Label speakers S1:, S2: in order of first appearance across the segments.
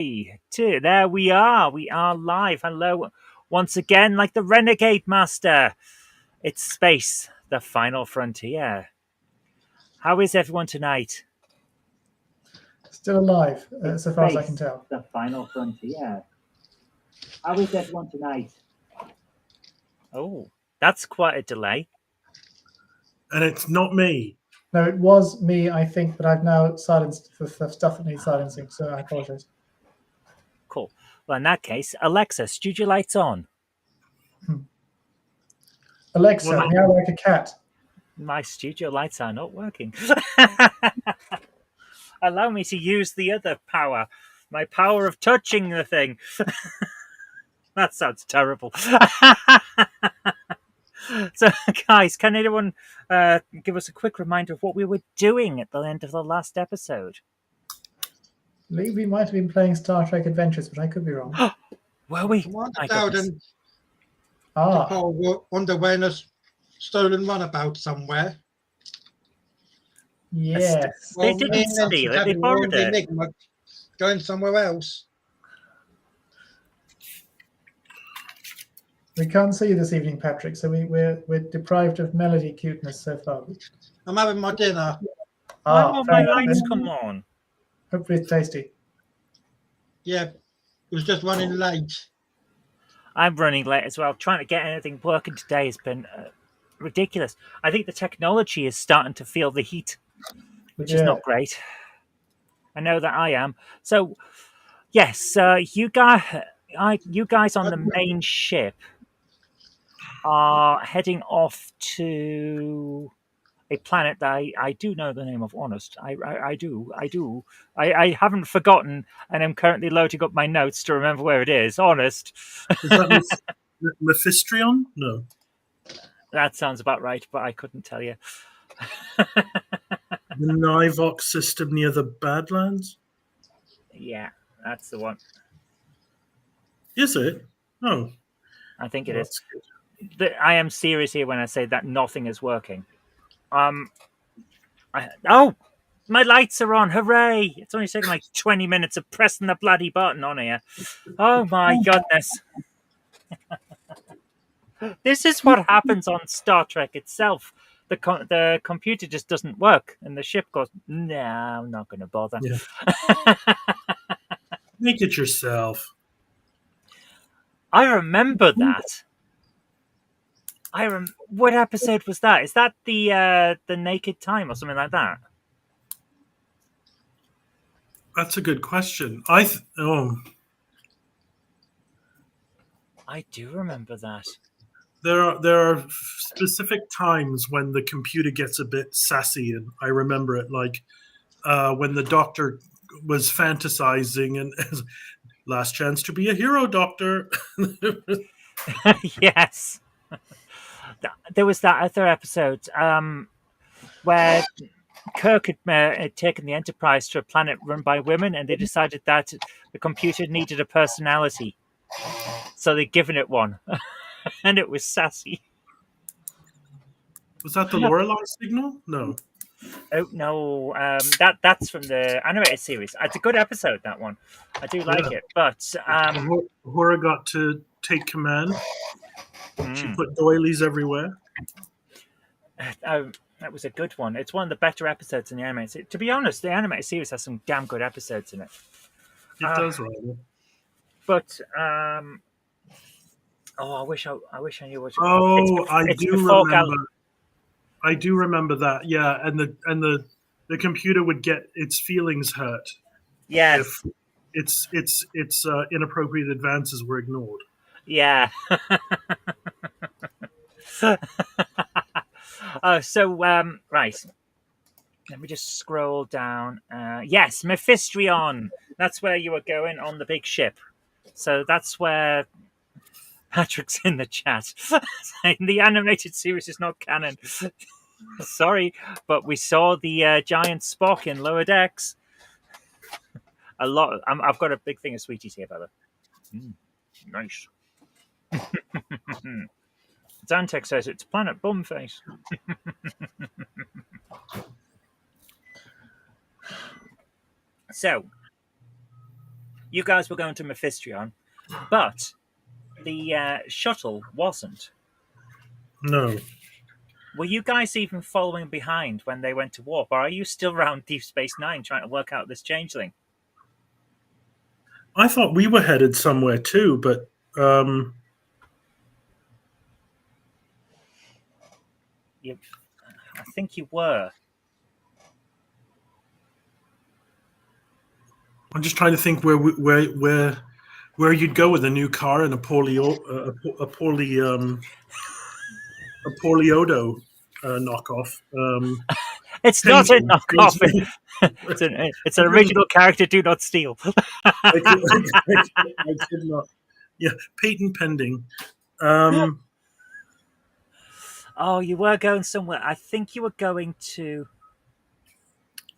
S1: There we are. We are live. Hello once again, like the Renegade Master. It's space, the final frontier. How is everyone tonight?
S2: Still alive, so far as I can tell.
S1: The final frontier. How is everyone tonight? Oh, that's quite a delay.
S3: And it's not me.
S2: No, it was me, I think, but I've now silenced the stuff that needs silencing, so I apologize.
S1: Cool. Well, in that case, Alexa, studio lights on.
S2: Alexa, meow like a cat.
S1: My studio lights are not working. Allow me to use the other power. My power of touching the thing. That sounds terrible. So, guys, can anyone give us a quick reminder of what we were doing at the end of the last episode?
S2: I believe we might have been playing Star Trek Adventures, but I could be wrong.
S1: Were we?
S4: Underway a stolen runabout somewhere.
S2: Yes.
S1: They didn't steal it, they borrowed it.
S4: Enigma going somewhere else.
S2: We can't see you this evening, Patrick, so we're deprived of melody cuteness so far.
S4: I'm having my dinner.
S1: Why won't my lights come on?
S2: Hopefully it's tasty.
S4: Yeah, it was just running late.
S1: I'm running late as well. Trying to get anything working today has been ridiculous. I think the technology is starting to feel the heat, which is not great. I know that I am. So, yes, you guys on the main ship are heading off to a planet that I do know the name of. Honest, I do. I haven't forgotten, and I'm currently loading up my notes to remember where it is. Honest.
S3: Is that Mephistrion? No.
S1: That sounds about right, but I couldn't tell you.
S3: The Nivox system near the Badlands?
S1: Yeah, that's the one.
S3: Is it? Oh.
S1: I think it is. I am serious here when I say that nothing is working. My lights are on. Hooray! It's only taken like 20 minutes of pressing the bloody button on here. Oh my goodness. This is what happens on Star Trek itself. The computer just doesn't work, and the ship goes, "No, I'm not going to bother."
S3: Yeah. Make it yourself.
S1: I remember that. What episode was that? Is that the Naked Time or something like that?
S3: That's a good question.
S1: I do remember that.
S3: There are specific times when the computer gets a bit sassy, and I remember it, like when the Doctor was fantasizing and last chance to be a hero, Doctor.
S1: Yes. There was that other episode where Kirk had taken the Enterprise to a planet run by women, and they decided that the computer needed a personality. So they'd given it one. And it was sassy.
S3: Was that the Lorelei signal? No.
S1: Oh, no. That's from the animated series. It's a good episode, that one. I do like it. But
S3: Uhura got to take command. She put doilies everywhere.
S1: That was a good one. It's one of the better episodes in the animated series. To be honest, the animated series has some damn good episodes in it.
S3: It does, right?
S1: But I wish I knew what.
S3: I do remember that. Yeah, and the computer would get its feelings hurt.
S1: Yes.
S3: If its inappropriate advances were ignored.
S1: Yeah. Right. Let me just scroll down. Yes, Mephistrion. That's where you were going on the big ship. So that's where Patrick's in the chat. Saying the animated series is not canon. Sorry, but we saw the giant Spock in Lower Decks. I've got a big thing of sweeties here, by the way. Nice. Zantek says it's Planet Bumface. So, You guys were going to Mephistrion, but the shuttle wasn't.
S3: No.
S1: Were you guys even following behind when they went to warp, or are you still around Deep Space Nine trying to work out this changeling?
S3: I thought we were headed somewhere too, but
S1: I think you were.
S3: I'm just trying to think where you'd go with a new car and a Poliodo knockoff.
S1: It's not a
S3: Painting.
S1: knockoff. It's an original character. Do not steal.
S3: I could not. Yeah, patent pending.
S1: Oh, you were going somewhere. I think you were going to.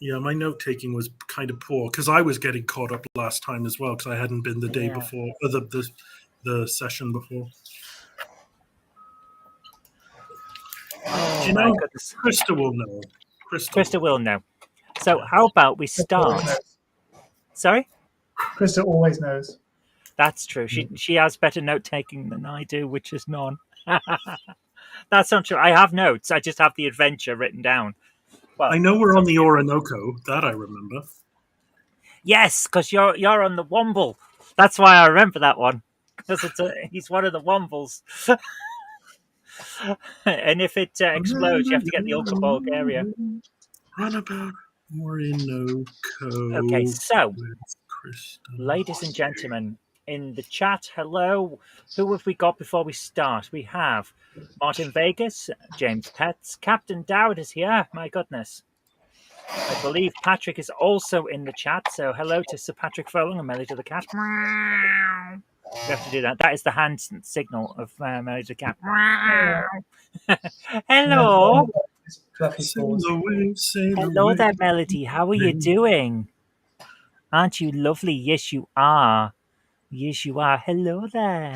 S3: Yeah, my note taking was kind of poor because I was getting caught up last time as well because I hadn't been the day before, or the session before.
S1: Oh,
S3: you
S1: my
S3: know,
S1: goodness.
S3: Krista will know.
S1: Krista will know. So, how about we start? Sorry?
S2: Krista always knows.
S1: That's true. She has better note taking than I do, which is none. That's not true. I have notes. I just have the adventure written down. Well,
S3: I know we're on the Orinoco. That I remember.
S1: Yes, because you're on the Womble. That's why I remember that one. Because he's one of the Wombles. And if it explodes, you have to get the Ultra Bulgaria.
S3: Runabout Orinoco.
S1: Okay, so, ladies and gentlemen, in the chat, hello. Who have we got before we start? We have Martin Vegas, James Petts, Captain Dowd is here. My goodness. I believe Patrick is also in the chat, so hello to Sir Patrick Furlong and Melody to the Cat. We have to do that. That is the hand signal of Melody to the Cat. Hello. Hello there, Melody. How are you doing? Aren't you lovely? Yes, you are. Yes, you are. Hello there.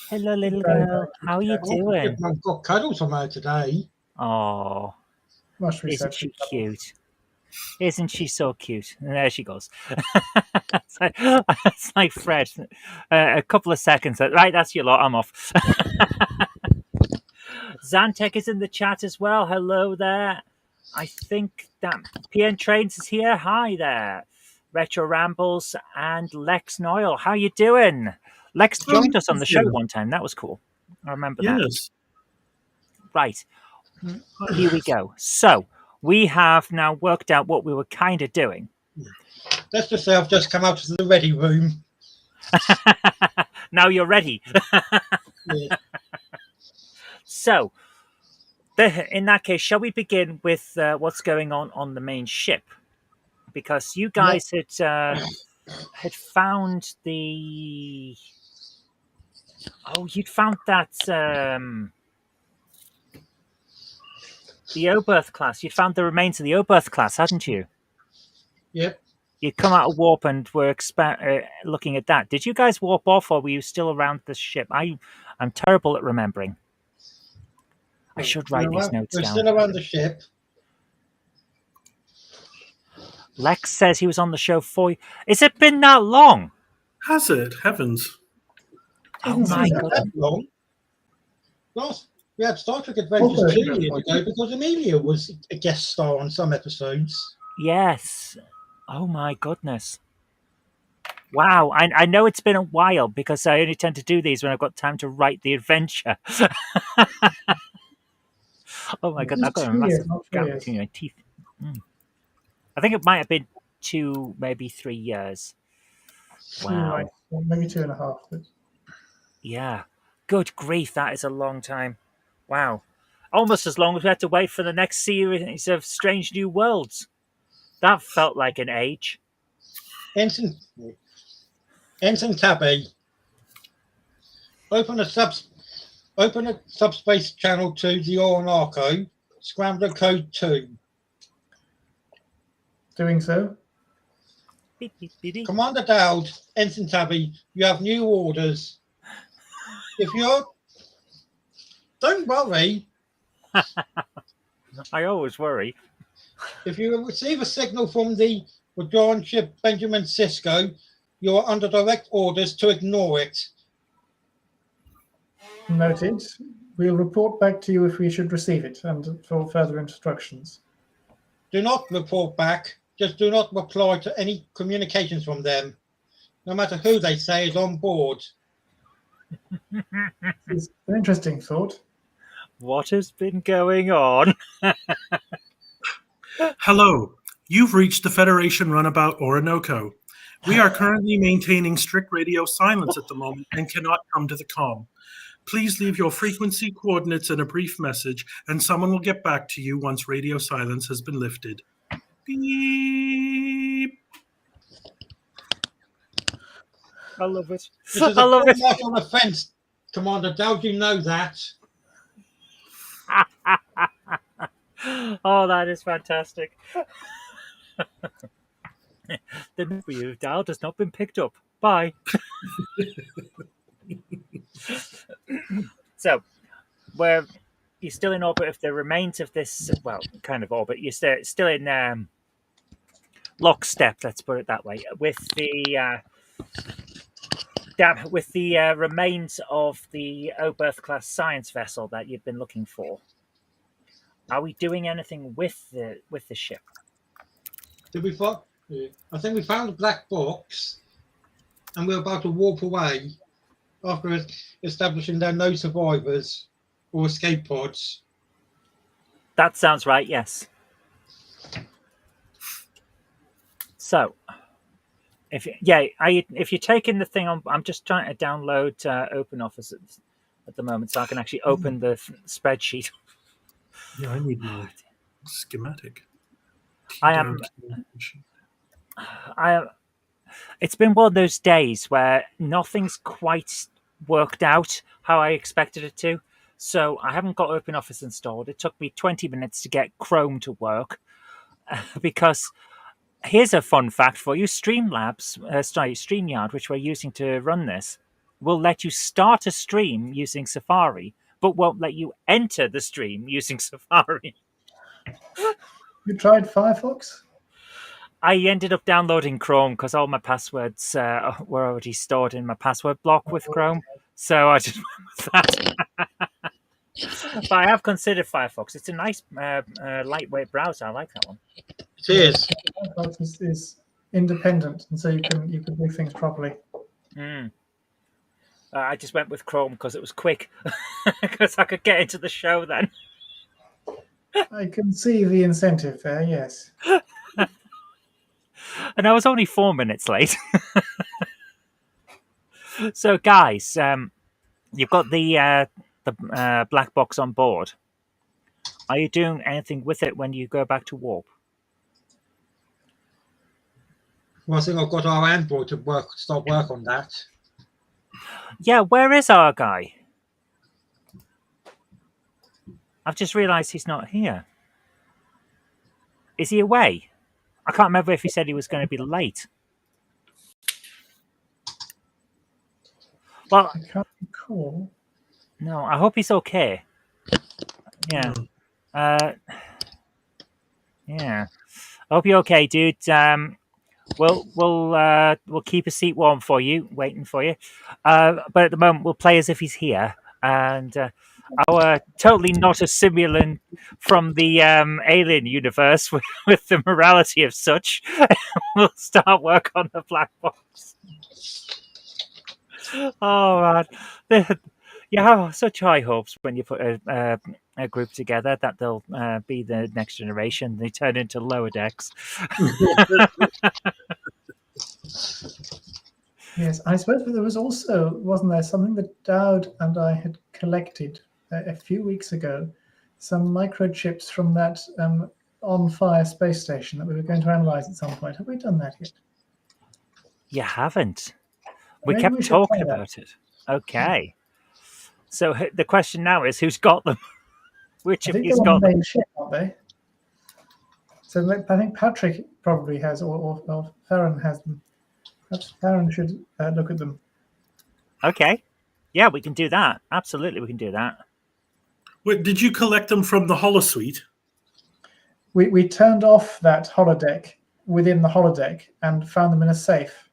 S1: Hello, little girl. How are you doing?
S4: I've got cuddles on her today.
S1: Oh, isn't she cute? Isn't she so cute? And there she goes. it's like Fred. A couple of seconds. Right, that's your lot. I'm off. Zantek is in the chat as well. Hello there. I think that PN Trains is here. Hi there. Retro Rambles and Lex Noyle. How you doing? Lex joined us on the show one time. That was cool. I remember that. Right. Here we go. So, we have now worked out what we were kind of doing.
S4: Let's just say I've just come out of the ready room.
S1: Now you're ready.
S4: Yeah.
S1: So, in that case, shall we begin with what's going on the main ship? Because you guys had found the... Oh, you'd found that... the Oberth class. You'd found the remains of the Oberth class, hadn't you?
S4: Yep.
S1: You'd come out of warp and were looking at that. Did you guys warp off, or were you still around the ship? I'm terrible at remembering. I should write these notes down.
S4: We're still around the ship.
S1: Lex says he was on the show for you. Has it been that long?
S3: Has it? Heavens.
S1: Oh my God.
S4: That long. Last, we had Star Trek Adventures 2 years ago because Amelia was a guest star on some episodes.
S1: Yes. Oh my goodness. Wow. I know it's been a while because I only tend to do these when I've got time to write the adventure. Oh my God. I've got a massive gap between my teeth. I think it might have been 2, maybe 3 years. Wow.
S2: Maybe 2.5.
S1: Yeah. Good grief. That is a long time. Wow. Almost as long as we had to wait for the next series of Strange New Worlds. That felt like an age.
S4: Ensign Tabby. Open a subspace channel to the Orinoco. Scrambler code 2.
S2: Doing so.
S1: Beep, beep, beep, beep.
S4: Commander Dowd, Ensign Tabby, you have new orders. Don't worry.
S1: I always worry.
S4: If you receive a signal from the withdrawn ship Benjamin Sisko, You are under direct orders to ignore it.
S2: Noted. We'll report back to you if we should receive it and for further instructions.
S4: Do not report back. Just do not reply to any communications from them, no matter who they say is on board.
S2: It's an interesting thought.
S1: What has been going on?
S3: Hello, you've reached the Federation Runabout Orinoco. We are currently maintaining strict radio silence at the moment and cannot come to the comm. Please leave your frequency, coordinates, and a brief message, and someone will get back to you once radio silence has been lifted. Beep.
S1: I love it.
S4: This is
S1: I love
S4: a
S1: it.
S4: martial offence, Commander. Don't you know that?
S1: Oh, that is fantastic. The number you've dialed has not been picked up. Bye. So, you're still in orbit with the remains of this, well, kind of orbit. You're still in lockstep, let's put it that way, with the remains of the Oberth class science vessel that you've been looking for. Are we doing anything with the ship?
S4: Did we find? I think we found the black box, and we're about to warp away after establishing there are no survivors or escape pods.
S1: That sounds right. Yes. So, if you're taking the thing on, I'm just trying to download OpenOffice at the moment, so I can actually open the spreadsheet.
S3: Yeah, I need my schematic.
S1: I am. It's been one of those days where nothing's quite worked out how I expected it to. So I haven't got OpenOffice installed. It took me 20 minutes to get Chrome to work because here's a fun fact for you: StreamYard, which we're using to run this, will let you start a stream using Safari, but won't let you enter the stream using Safari.
S2: You tried Firefox?
S1: I ended up downloading Chrome because all my passwords were already stored in my password block with Chrome. So I just went with that. But I have considered Firefox. It's a nice, lightweight browser. I like that one.
S4: It is.
S2: Firefox is independent, and so you can do things properly.
S1: I just went with Chrome because it was quick, because I could get into the show then.
S2: I can see the incentive there, yes.
S1: And I was only 4 minutes late. So, guys, you've got the black box on board. Are you doing anything with it when you go back to warp?
S4: Well, I think I've got our Android to start work on that.
S1: Yeah, where is our guy? I've just realised he's not here. Is he away? I can't remember if he said he was going to be late. Well,
S2: I can't recall.
S1: no, I hope he's okay. Yeah. Yeah. I hope you're okay, dude. We'll keep a seat warm for you, waiting for you. But at the moment, we'll play as if he's here, and our totally not a simulant from the alien universe with the morality of such. We'll start work on the black box. Oh man, you have such high hopes when you put a group together that they'll be the next generation. They turn into lower decks.
S2: Yes, I suppose there was also, wasn't there, something that Dowd and I had collected a few weeks ago, some microchips from that on-fire space station that we were going to analyze at some point. Have we done that yet?
S1: You haven't. We
S2: Maybe
S1: kept
S2: we should
S1: talking
S2: try that.
S1: about it. Okay. So the question now is, who's got them? Which
S2: I
S1: of
S2: think
S1: you's
S2: they're
S1: got
S2: on the
S1: them?
S2: main ship, aren't they? So I think Patrick probably has, or Farron has them. Perhaps Farron should look at them.
S1: Okay. Yeah, we can do that. Absolutely, we can do that.
S3: Wait, did you collect them from the holosuite?
S2: We turned off that holodeck within the holodeck and found them in a safe.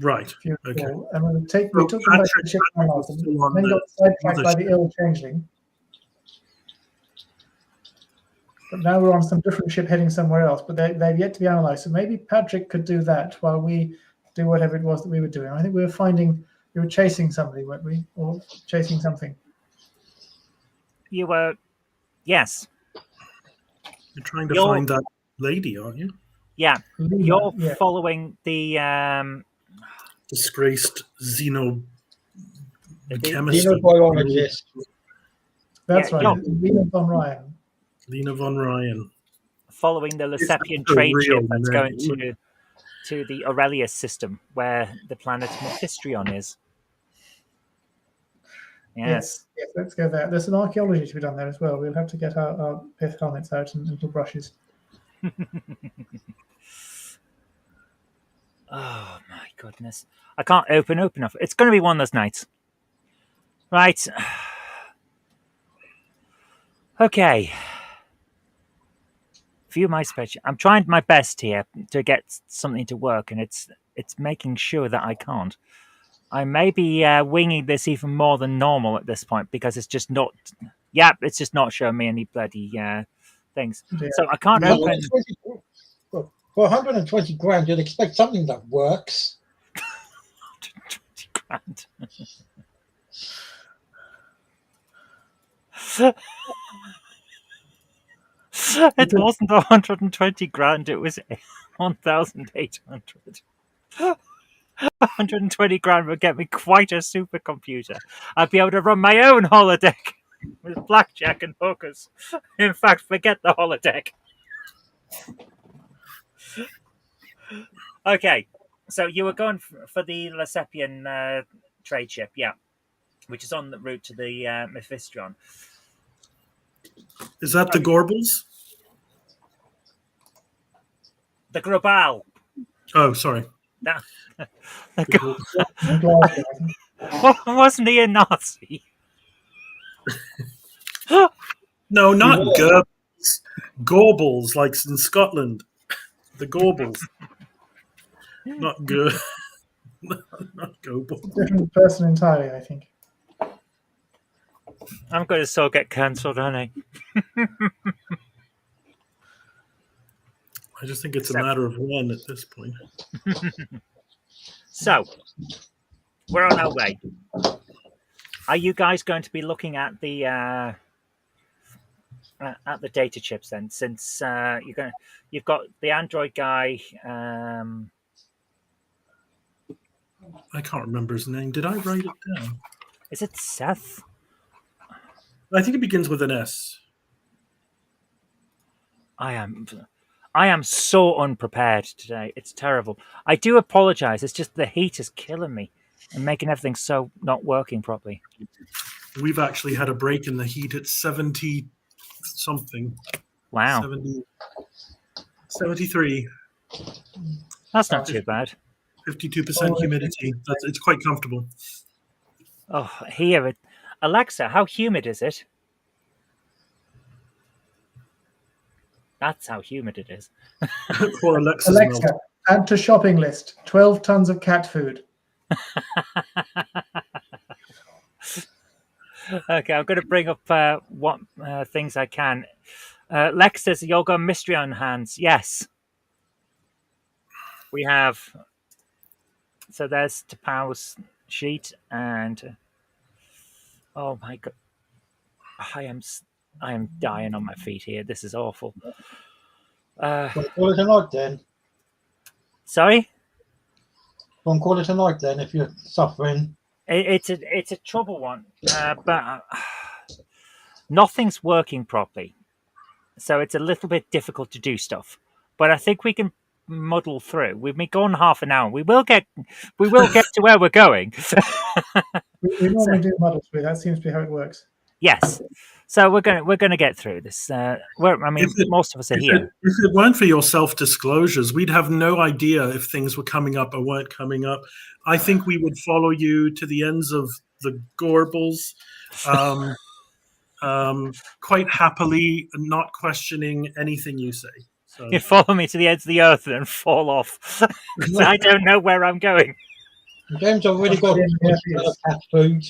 S3: Right.
S2: if you
S3: Okay.
S2: recall. And we took
S3: So
S2: them back to
S3: Patrick
S2: the ship
S3: was
S2: analyzed them,
S3: still on
S2: then
S3: the
S2: got sidetracked by
S3: mothership.
S2: the ill changeling. But now we're on some different ship heading somewhere else, but they've yet to be analysed. So maybe Patrick could do that while we do whatever it was that we were doing. I think we were chasing somebody, weren't we? Or chasing something.
S1: You were, yes.
S3: You're trying to find that lady, aren't you?
S1: Yeah.
S2: Lena,
S1: You're
S2: yeah.
S1: following the
S3: Disgraced chemist.
S4: Xenobiologist.
S2: That's
S1: Yeah,
S2: right. Lena von Ryan.
S3: Lena von Ryan.
S1: Following the Lesepian
S3: the
S1: trade ship
S3: real
S1: that's going
S3: name.
S1: to the Aurelius system, where the planet Mephistrion is. Yes.
S2: Yes, let's go there. There's some archaeology to be done there as well. We'll have to get our pith helmets out and little brushes.
S1: Oh my goodness. I can't open enough. It's going to be one of those nights. Right. Okay. View my spreadsheet. I'm trying my best here to get something to work, and it's making sure that I can't. I may be winging this even more than normal at this point because it's just not. Yeah, it's just not showing me any bloody things.
S2: Yeah.
S1: So I can't open.
S4: For 120 grand, you'd expect something that works.
S1: 120 grand. It wasn't 120 grand, it was 1,800. 120 grand would get me quite a supercomputer. I'd be able to run my own holodeck with blackjack and hookers. In fact, forget the holodeck. Okay, so you were going for the Lesepian trade ship, yeah, which is on the route to the Mephistrion.
S3: Is that the Gorbals?
S1: The Grobal.
S3: Oh, sorry.
S1: Wasn't he a Nazi?
S3: No, not Gorbals. Gorbals, like in Scotland. The Gorbals. Not good. Not Gorbals.
S2: Different person entirely, I think.
S1: I'm going to still get cancelled, aren't I?
S3: I just think it's a matter of when at this point.
S1: So, we're on our way. Are you guys going to be looking at the data chips then? Since you've got the Android guy.
S3: I can't remember his name. Did I write it down?
S1: Is it Seth?
S3: I think it begins with an S.
S1: I am so unprepared today. It's terrible. I do apologize. It's just the heat is killing me and making everything so not working properly.
S3: We've actually had a break in the heat. It's 70 something.
S1: Wow.
S3: 73.
S1: That's not too bad.
S3: 52% humidity. It's quite comfortable.
S1: Oh, here. Alexa, how humid is it? That's how humid it is.
S3: Poor Alexa's
S2: Alexa, add to shopping list 12 tons of cat food.
S1: Okay, I'm going to bring up what things I can. Lex says, you'll go mystery on hands. Yes. We have. So there's Tapau's sheet, and oh my god, I am dying on my feet here. This is awful.
S4: Call it a night then.
S1: Sorry?
S4: Don't call it a night then if you're suffering.
S1: It's a trouble one, but nothing's working properly, so it's a little bit difficult to do stuff. But I think we can muddle through. We've been going half an hour. We will get to where we're going.
S2: We normally do muddle through. That seems to be how it works.
S1: Yes. So we're gonna get through this. Most of us are here.
S3: If it weren't for your self-disclosures, we'd have no idea if things were coming up or weren't coming up. I think we would follow you to the ends of the Gorbals, quite happily, not questioning anything you say. So.
S1: You follow me to the ends of the earth and fall off. I don't know where I'm going.
S4: James already got cat food.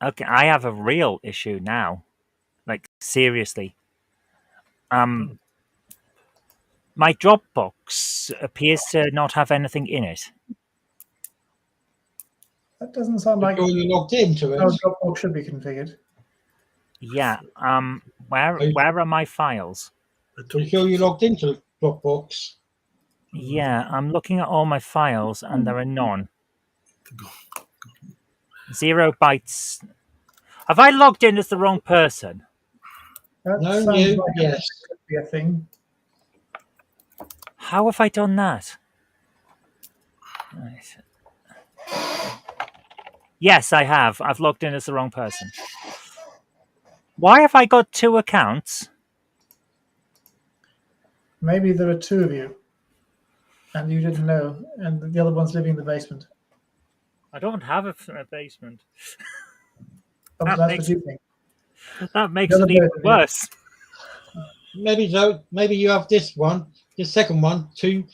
S1: Okay, I have a real issue now. Like, seriously. My Dropbox appears to not have anything in it.
S2: That doesn't sound like
S4: Sure you logged into it.
S2: how Dropbox should be configured.
S1: Yeah. Where are my files?
S4: Are you sure you logged into Dropbox?
S1: Yeah, I'm looking at all my files and there are none. 0 bytes. Have I logged in as the wrong person?
S2: That
S4: No,
S2: sounds
S4: you,
S2: like
S4: yes.
S2: it could be a thing.
S1: How have I done that? Right. Yes, I have. I've logged in as the wrong person. Why have I got 2 accounts?
S2: Maybe there are 2 of you, and you didn't know, and the other one's living in the basement.
S1: I don't have a basement.
S2: Oh,
S1: That
S2: that's
S1: makes-
S2: what you think.
S1: That makes
S2: The
S1: it
S2: other
S1: even
S2: person,
S1: worse.
S4: Maybe so. Maybe you have this second one, to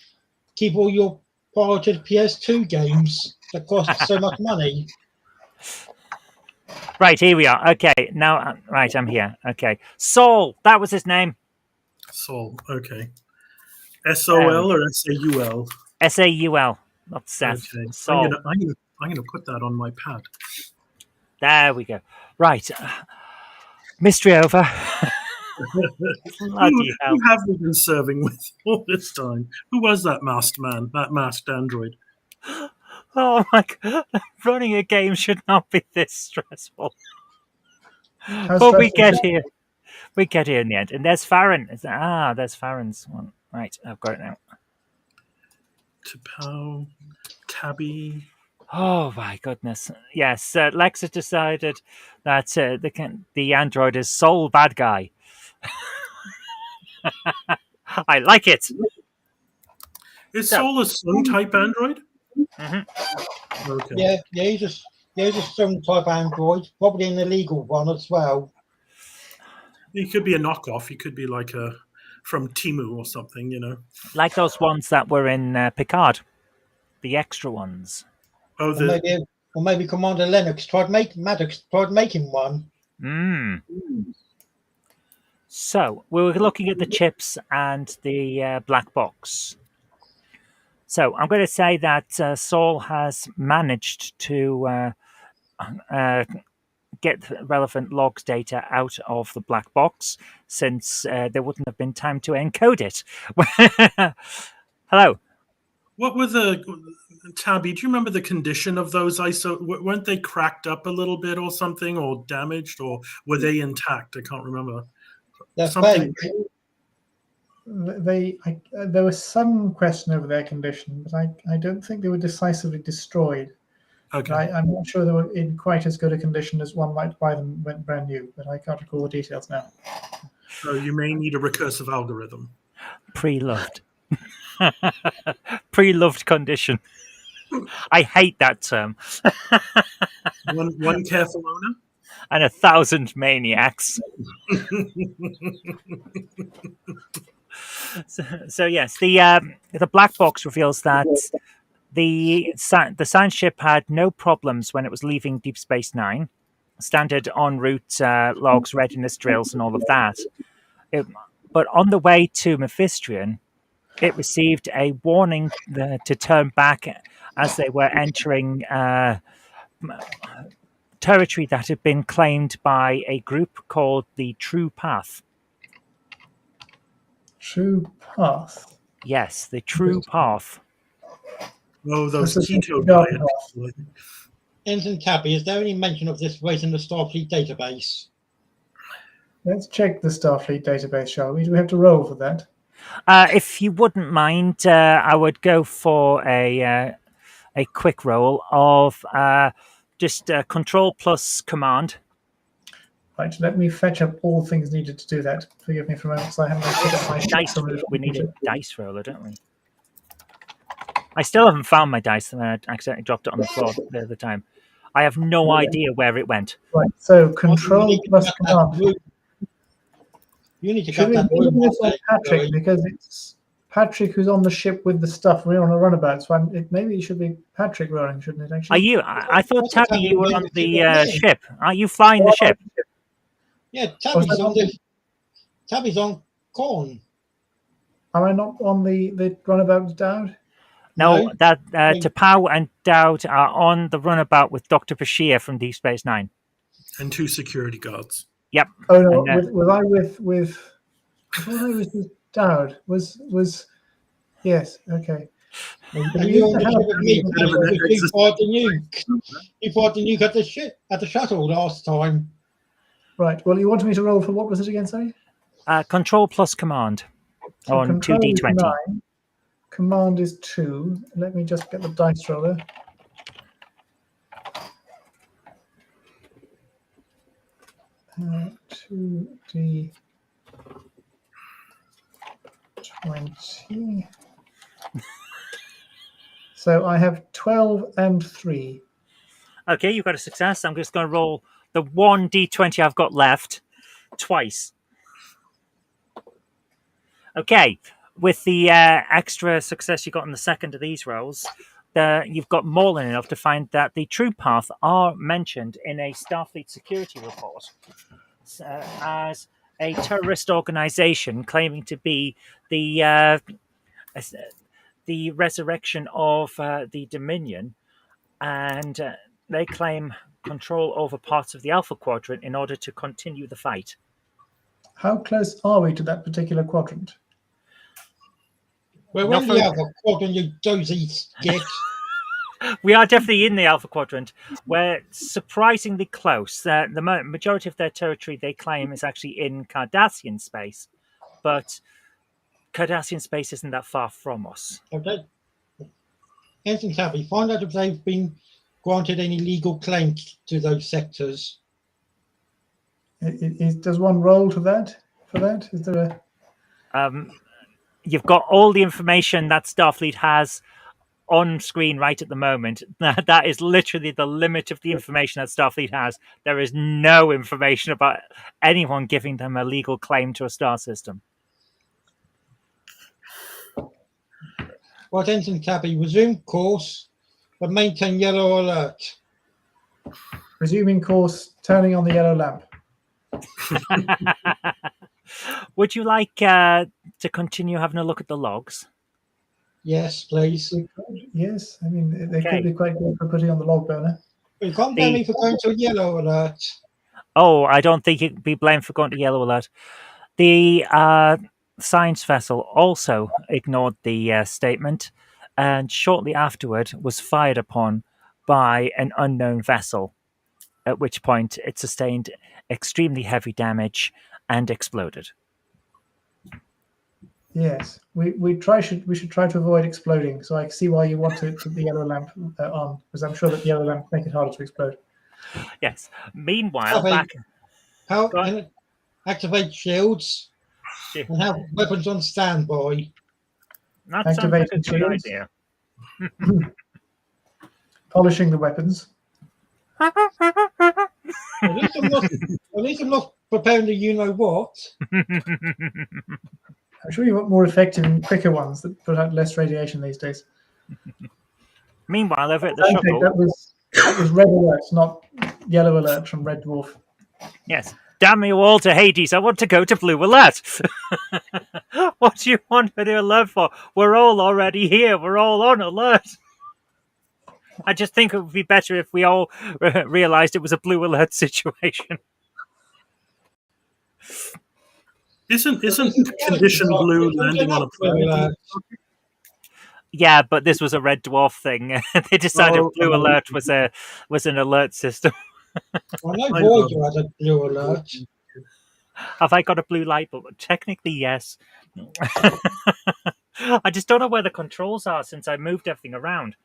S4: keep all your pirated PS2 games that cost so much money.
S1: Right, here we are. Okay, now, right, I'm here. Okay. Saul, that was his name.
S3: Saul. Okay. SOL or SAUL?
S1: SAUL, not Seth.
S3: Okay.
S1: Saul.
S3: I'm gonna put that on my pad.
S1: There we go. Right. Mystery over. Bloody hell.
S3: Who have we been serving with all this time? Who was that masked man? That masked android?
S1: Oh my god. Running a game should not be this stressful.
S2: How
S1: But we
S2: stressful
S1: get
S2: is it?
S1: here. We get here in the end. And there's Farron. There's Farron's one. Right, I've got it now.
S3: Tapau, Tabby.
S1: Oh my goodness! Yes, Lex has decided that the android is sole bad guy. I like it.
S3: Is
S1: So-
S3: Saul a Sun type android?
S1: Mhm.
S3: Okay.
S4: Yeah, he's a some type android, probably an illegal one as well.
S3: He could be a knockoff. He could be like a from Timu or something, you know.
S1: Like those ones that were in Picard, the extra ones.
S3: Oh,
S4: Or maybe Commander Maddox tried making one.
S1: Mm. So we were looking at the chips and the black box. So I'm going to say that Saul has managed to get relevant logs data out of the black box, since there wouldn't have been time to encode it. Hello.
S3: what were the Tabby? Do you remember the condition of those ISO? Weren't they cracked up a little bit or something, or damaged, or were they intact? I can't remember.
S4: They're
S3: Something.
S4: fake.
S2: There was some question over their condition, but I don't think they were decisively destroyed.
S3: Okay.
S2: I'm not sure they were in quite as good a condition as one might buy them when brand new, but I can't recall the details now.
S3: So you may need a recursive algorithm.
S1: Pre-loved. Pre-loved condition. I hate that term.
S3: One careful owner.
S1: And 1,000 maniacs. So yes, the black box reveals that the science ship had no problems when it was leaving Deep Space Nine. Standard en route logs, readiness drills, and all of that. But on the way to Mephistrian, it received a warning to turn back as they were entering territory that had been claimed by a group called the True Path.
S2: True Path.
S1: Yes, the True Path.
S3: Oh, those
S2: This is
S3: keto
S2: the garden
S3: diets.
S4: Ensign Tabby, is there any mention of this race in the Starfleet database?
S2: Let's check the Starfleet database, shall we? Do we have to roll for that?
S1: If you wouldn't mind, I would go for a quick roll of just Control plus Command.
S2: Right, let me fetch up all things needed to do that. Forgive me for a moment, because I haven't set up my
S1: Dice.
S2: sheet.
S1: We need a dice roller, don't we? I still haven't found my dice. I accidentally dropped it on the floor the other time. I have no idea where it went.
S2: Right, so Control plus Command.
S4: You need to
S2: Should
S4: cut
S2: we
S4: that
S2: do
S4: room
S2: this on
S4: out,
S2: Patrick,
S4: Joey.
S2: because it's Patrick who's on the ship with the stuff. We're on a runabout, so maybe it should be Patrick rowing, shouldn't it?
S1: Are
S2: Actually,
S1: you? I thought
S4: That's
S1: Tabby,
S4: how
S1: you were
S4: we
S1: on
S4: made
S1: the
S4: the
S1: ship. Are you flying the ship?
S4: Yeah,
S2: Oh, is that
S4: Tabby's on corn.
S2: am I not on the runabout, Dowd?
S1: No, that
S4: No.
S1: Tapau and Dowd are on the runabout with Dr. Bashir from Deep Space Nine.
S3: And 2 security guards.
S1: Yep.
S2: Oh no,
S1: And,
S2: was I with? I thought I was with Dowd. Was yes, okay.
S4: And you're on the ship with me because you fought the nuke. You fought the nuke at the shuttle last time.
S2: Right. Well, you wanted me to roll for what was it again? Sorry.
S1: control plus command
S2: So
S1: on
S2: control is
S1: 2d20.
S2: 9. Command is 2. Let me just get the dice roller. Uh, 2d20. So I have 12 and 3.
S1: Okay, you've got a success. I'm just going to roll the 1d20 I've got left twice. Okay, with the extra success you got on the second of these rolls, you've got more than enough to find that the true path are mentioned in a Starfleet security report as a terrorist organization claiming to be the resurrection of the Dominion, and they claim control over parts of the Alpha Quadrant in order to continue the fight.
S2: How close are we to that particular quadrant?
S4: We're in the Alpha Quadrant, you dozy skit.
S1: We are definitely in the Alpha Quadrant. We're surprisingly close. The majority of their territory, they claim, is actually in Cardassian space, but Cardassian space isn't that far from us.
S4: Okay. Ensign Tabby, find out if they've been granted any legal claims to those sectors.
S2: Does one roll to that? For that, is there a?
S1: You've got all the information that Starfleet has on screen right at the moment. That is literally the limit of the information that Starfleet has. There is no information about anyone giving them a legal claim to a star system.
S4: Right, Ensign Tabby, resume course, but maintain yellow alert.
S2: Resuming course, turning on the yellow lamp.
S1: Would you like to continue having a look at the logs?
S4: Yes, please.
S2: Yes, I mean they
S1: Okay.
S2: could be quite good for putting on the log burner.
S4: You can't blame me for going to a yellow alert.
S1: Oh, I don't think you'd be blamed for going to yellow alert. The science vessel also ignored the statement, and shortly afterward was fired upon by an unknown vessel, at which point it sustained extremely heavy damage and exploded.
S2: Yes, we should try to avoid exploding. So I see why you want to put the yellow lamp on, because I'm sure that the yellow lamp make it harder to explode.
S1: Yes. Meanwhile,
S4: activate shields and have weapons on standby.
S1: That sounds like a good
S2: shields.
S1: idea.
S2: Polishing the weapons.
S4: At least I'm not preparing the you know what.
S2: I'm sure you want more effective and quicker ones that put out less radiation these days.
S1: Meanwhile, over at the shuttle,
S2: that was red alert, not yellow alert from Red Dwarf.
S1: yes. Damn you all to Hades! I want to go to Blue Alert. What do you want me to alert for? We're all already here. We're all on alert. I just think it would be better if we all realized it was a Blue Alert situation.
S3: Isn't condition blue landing on a planet?
S1: Yeah, but this was a Red Dwarf thing. They decided Blue Alert was an alert system.
S4: I know Voyager has a blue alert.
S1: Have I got a blue light bulb? Technically, yes. I just don't know where the controls are since I moved everything around.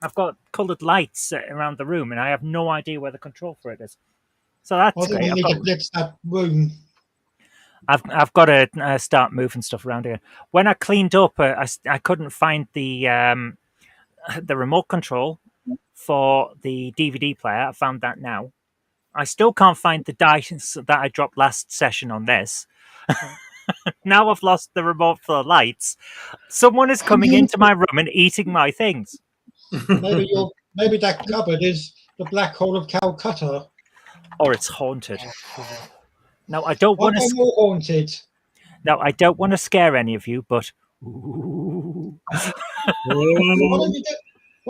S1: I've got coloured lights around the room, and I have no idea where the control for it is. So that's
S4: I think
S1: great.
S4: you need to blitz that room.
S1: I've got to start moving stuff around here. When I cleaned up, I couldn't find the remote control for the DVD player. I found that now. I still can't find the dice that I dropped last session on this. Now I've lost the remote for the lights. Someone is coming into my room and eating my things.
S4: Maybe that cupboard is the black hole of Calcutta.
S1: Or it's haunted. No, I don't
S4: I'll
S1: want
S4: go
S1: to.
S4: more haunted.
S1: No, I don't want to scare any of you, but
S4: Why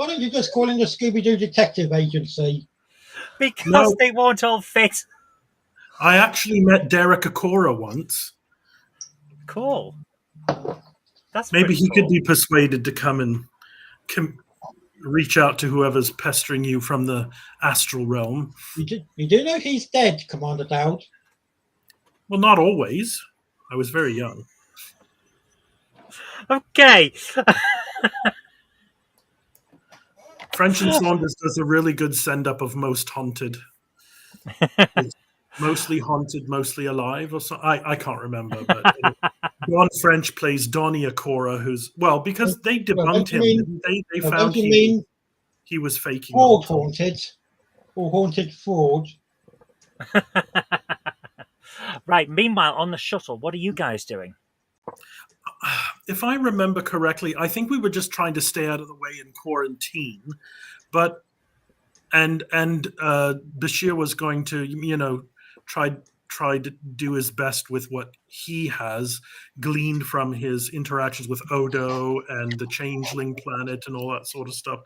S4: don't you just call in the Scooby-Doo Detective Agency?
S1: because
S3: No.
S1: they won't all fit.
S3: I actually met Derek Akora once.
S1: Cool. That's
S3: Maybe
S1: pretty
S3: he could
S1: cool.
S3: be persuaded to come and reach out to whoever's pestering you from the astral realm.
S4: You do know he's dead, Commander Dowd.
S3: Well, not always. I was very young.
S1: Okay.
S3: French and Saunders does a really good send-up of Most Haunted. It's mostly haunted, mostly alive, or so. I can't remember, but Don French plays Donnie Akora, who's because they debunked him. They found he was faking.
S4: Fraud haunted, or haunted fraud.
S1: Right. Meanwhile, on the shuttle, what are you guys doing?
S3: If I remember correctly, I think we were just trying to stay out of the way in quarantine, but Bashir was going to, try to do his best with what he has gleaned from his interactions with Odo and the Changeling Planet and all that sort of stuff.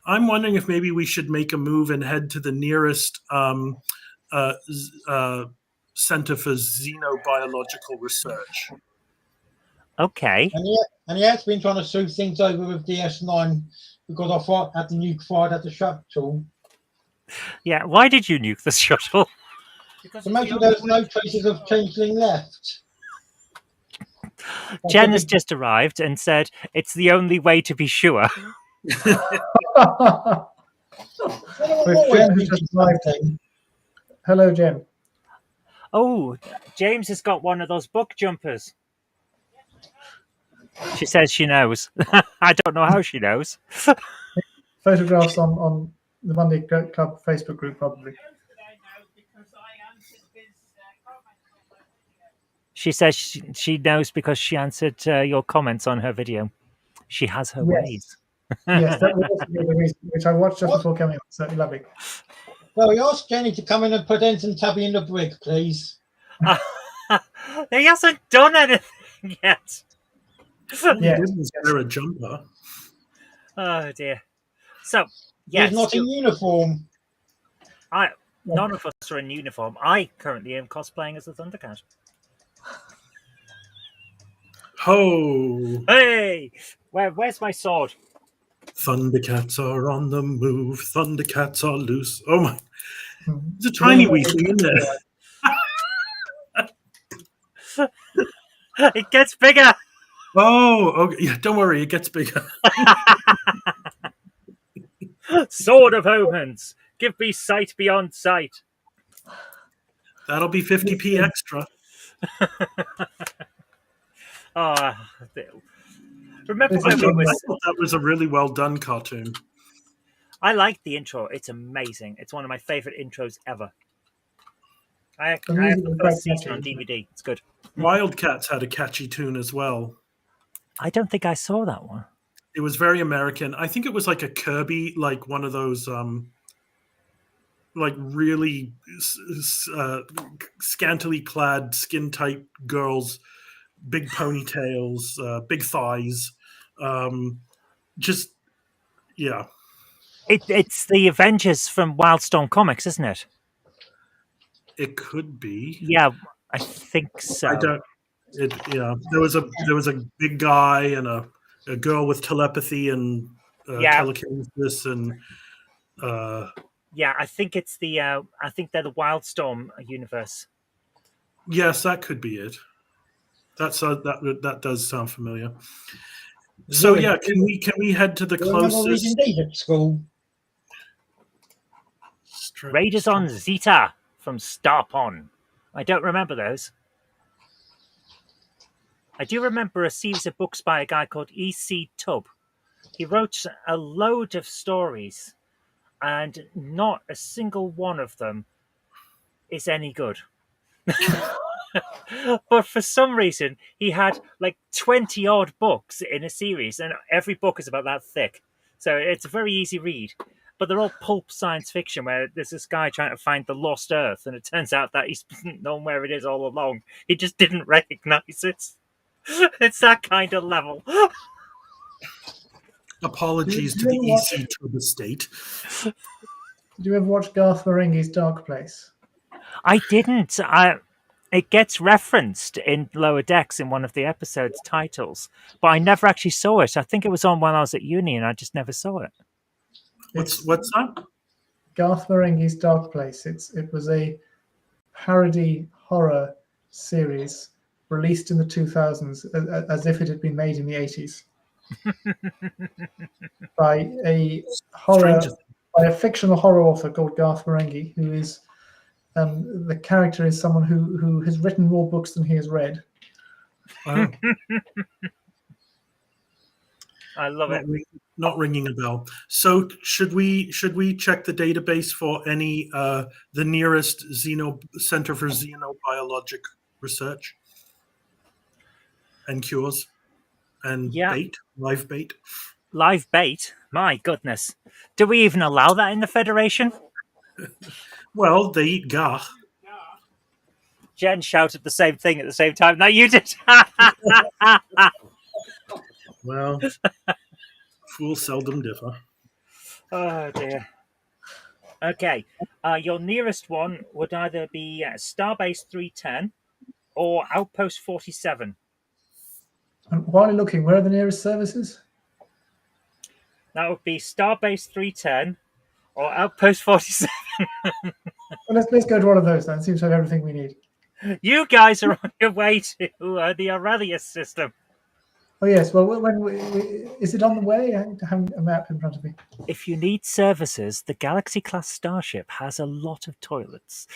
S3: I'm wondering if maybe we should make a move and head to the nearest Center for Xenobiological Research.
S1: Okay.
S4: And he has been trying to smooth things over with DS9 because I thought had the nuke fired at the shuttle.
S1: Yeah. Why did you nuke the shuttle?
S4: To make sure there's no traces of Changeling left.
S1: Jen has just arrived and said it's the only way to be sure.
S2: With Jen, who's just arrived. Hello, Jen.
S1: Oh, James has got one of those book jumpers. She says she knows. I don't know how she knows.
S2: Photographs on the Monday Club Facebook group, probably.
S1: She says she knows because she answered your comments on her video. She has her ways.
S2: Yes, that was the reason, which I watched just before coming on. So lovely.
S4: Well, we asked Jenny to come in and put Ensign Tabby in the brig, please.
S1: He hasn't done anything yet.
S3: Yeah, didn't wear a jumper.
S1: Oh dear. So yes,
S4: he's not in uniform.
S1: None of us are in uniform. I currently am cosplaying as a Thundercat.
S3: Ho!
S1: Hey, where's my sword?
S3: Thundercats are on the move. Thundercats are loose. Oh my! There's a tiny wee thing in there.
S1: It gets bigger.
S3: Oh, okay. Yeah, don't worry, it gets bigger.
S1: Sword of Omens, give me sight beyond sight.
S3: That'll be 50p extra.
S1: Remember when we were...
S3: That was a really well done cartoon.
S1: I like the intro. It's amazing. It's one of my favorite intros ever. I have the first season on DVD. It's good.
S3: Wildcats had a catchy tune as well.
S1: I don't think I saw that one.
S3: It was very American. I think it was like a Kirby, like one of those like really scantily clad, skin tight girls, big ponytails, big thighs. Just, yeah.
S1: It's the Avengers from Wildstorm Comics, isn't it?
S3: It could be.
S1: Yeah, I think so.
S3: I don't. Yeah, there was a big guy and a girl with telepathy and telekinesis and.
S1: Yeah, I think it's the. I think they're the Wildstorm universe.
S3: Yes, that could be it. That does sound familiar. So yeah, can we head to the closest?
S4: At school.
S1: Raiders on Zeta from Starpon. I don't remember those. I do remember a series of books by a guy called E.C. Tubb. He wrote a load of stories, and not a single one of them is any good. But for some reason, he had like 20 odd books in a series, and every book is about that thick. So it's a very easy read. But they're all pulp science fiction where there's this guy trying to find the lost Earth, and it turns out that he's known where it is all along. He just didn't recognize it. It's that kind of level.
S3: Apologies to the EC to the state.
S2: Did you ever watch Garth Marenghi's Dark Place?
S1: I didn't. It gets referenced in Lower Decks in one of the episode's titles, but I never actually saw it. I think it was on when I was at uni, and I just never saw it.
S3: What's that?
S2: Garth Marenghi's Dark Place. It was a parody horror series released in the 2000s as if it had been made in the 80s by a fictional horror author called Garth Marenghi, who is the character is someone who has written more books than he has read.
S3: Oh.
S1: I love it.
S3: Not ringing a bell. So should we check the database for any the nearest Center for Xenobiologic Research and Cures and live bait?
S1: Live bait? My goodness. Do we even allow that in the Federation?
S3: Well, they eat gar.
S1: Jen shouted the same thing at the same time. No, you did.
S3: Well, fools seldom differ.
S1: Oh, dear. Okay. Your nearest one would either be Starbase 310 or Outpost 47.
S2: And while you're looking, where are the nearest services?
S1: That would be Starbase 310 or Outpost 47.
S2: Well, let's go to one of those then. It seems to have everything we need.
S1: You guys are on your way to the Aurelius system.
S2: Oh, yes. Well, is it on the way? I have a map in front of me.
S1: If you need services, the Galaxy-class starship has a lot of toilets.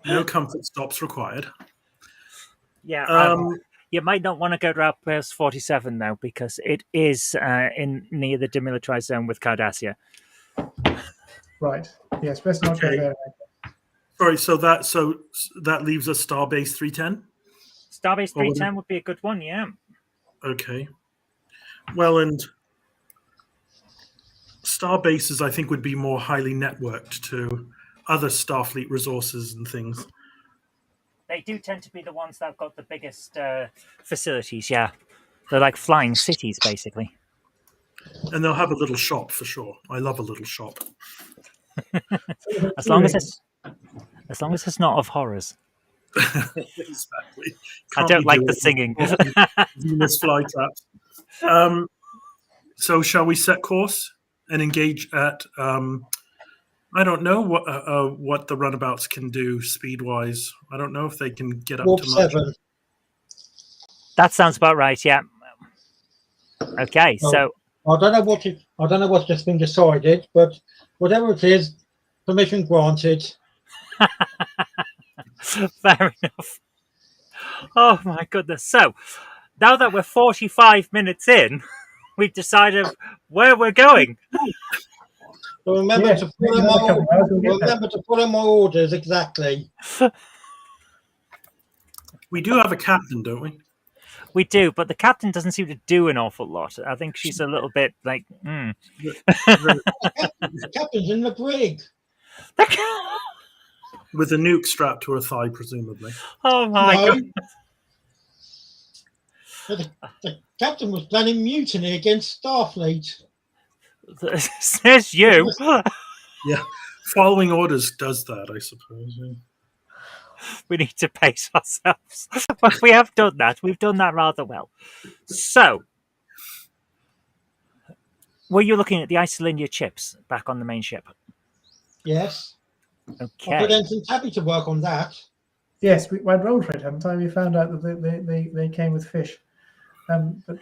S3: No comfort stops required.
S1: Yeah, you might not want to go to Outpost 47 though, because it is near the demilitarized zone with Cardassia.
S2: Right. Yes, best not go there.
S3: Sorry, so that leaves us Starbase 310?
S1: Starbase 310 would be a good one, yeah.
S3: Okay. Well, and Starbases, I think, would be more highly networked to other Starfleet resources and things.
S1: They do tend to be the ones that have got the biggest facilities, yeah. They're like flying cities, basically.
S3: And they'll have a little shop for sure. I love a little shop.
S1: as long as it's not of horrors.
S3: Exactly.
S1: I don't like the singing.
S3: Venus flytraps. So shall we set course and engage at? I don't know what the runabouts can do speed wise. I don't know if they can get up
S4: Warp
S3: to much.
S4: 7.
S1: That sounds about right. Yeah. Okay, so
S4: I don't know what's just been decided, but whatever it is, permission granted.
S1: fair enough. Oh my goodness! So now that we're 45 minutes in, we've decided where we're going.
S4: So remember to follow my orders exactly.
S3: We do have a captain, don't we?
S1: We do, but the captain doesn't seem to do an awful lot. I think she's a little bit like.
S4: The captain's in the brig.
S3: With a nuke strapped to her thigh, presumably.
S1: Oh my god!
S4: The captain was planning mutiny against Starfleet.
S1: Says you.
S3: Yeah, following orders does that, I suppose. Yeah.
S1: We need to pace ourselves. But we have done that. We've done that rather well. So, were you looking at the isolinear chips back on the main ship?
S4: Yes.
S1: Okay.
S4: I put Ensign Tabby to work on that.
S2: Yes, I'd rolled for it, haven't I? We found out that they came with fish. But...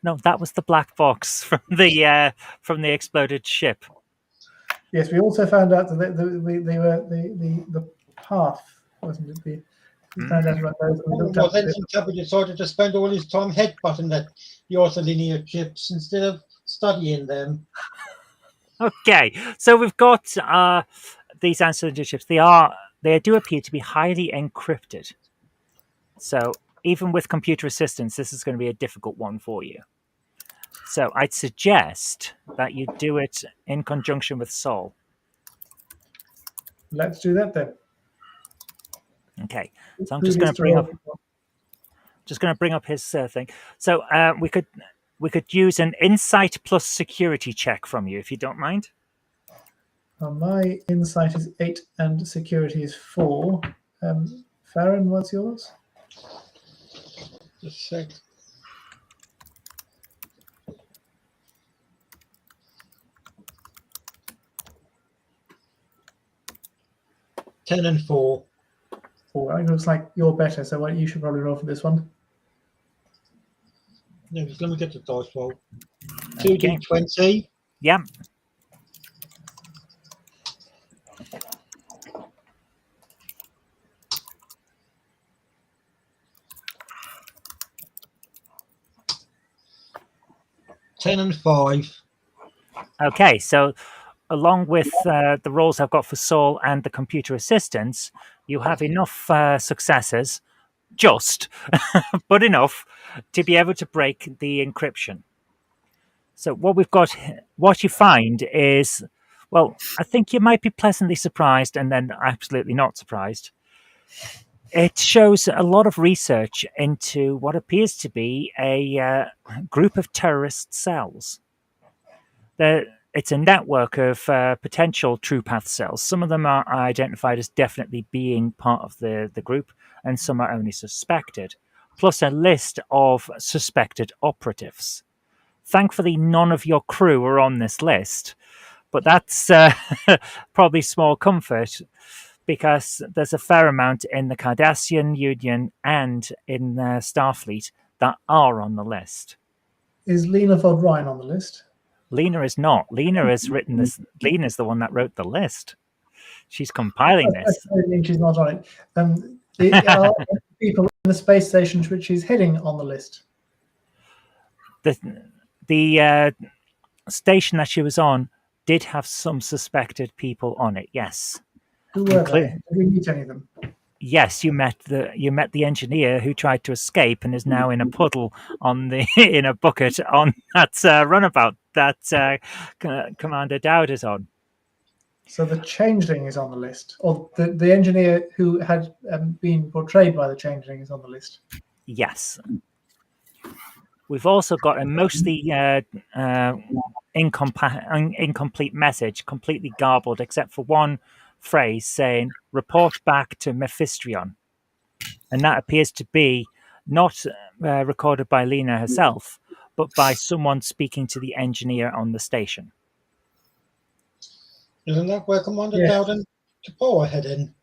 S1: No, that was the black box from the exploded ship.
S2: Yes, we also found out that they were the path, wasn't it? We found out about those.
S4: Well, Ensign Tabby decided to spend all his time headbutting the isolinear chips instead of studying them.
S1: Okay, so we've got these isolinear chips. They are they do appear to be highly encrypted. So even with computer assistance, this is going to be a difficult one for you. So I'd suggest that you do it in conjunction with Sol.
S2: Let's do that then.
S1: Okay, so I'm
S2: Who
S1: just going
S2: needs
S1: to bring
S2: roll?
S1: up his thing. So we could use an insight plus security check from you if you don't mind.
S2: My insight is 8 and security is 4. Farron, what's yours?
S4: Just a sec. Ten and 4.
S2: 4. It looks like you're better, so you should probably roll for this one.
S4: No, just let me get the dice roll.
S1: Okay.
S4: 2d20.
S1: Yeah.
S4: Ten and 5.
S1: Okay, so along with the rolls I've got for Saul and the computer assistance, you have enough successes, just, but enough, to be able to break the encryption. So what you find is, well, I think you might be pleasantly surprised and then absolutely not surprised. It shows a lot of research into what appears to be a group of terrorist cells. It's a network of potential TruePath cells. Some of them are identified as definitely being part of the group, and some are only suspected, plus a list of suspected operatives. Thankfully, none of your crew are on this list, but that's probably small comfort, because there's a fair amount in the Cardassian Union and in Starfleet that are on the list.
S2: Is Lena Von Ryan on the list?
S1: Lena is not. Lena has written this. Lena's the one that wrote the list. She's compiling this.
S2: I mean, she's not on it. Are people in the space station which she's heading on the list?
S1: The station that she was on did have some suspected people on it. Yes.
S2: Who were they? Did we meet any of them?
S1: Yes, you met the engineer who tried to escape and is now in a puddle in a bucket on that runabout that Commander Dowd is on.
S2: So the changeling is on the list, or the engineer who had been portrayed by the changeling is on the list.
S1: Yes. We've also got a mostly incomplete message, completely garbled, except for one phrase saying "report back to Mephistrion," and that appears to be not recorded by Lena herself, but by someone speaking to the engineer on the station.
S4: Isn't that where Commander Dowd and T'Pol are heading?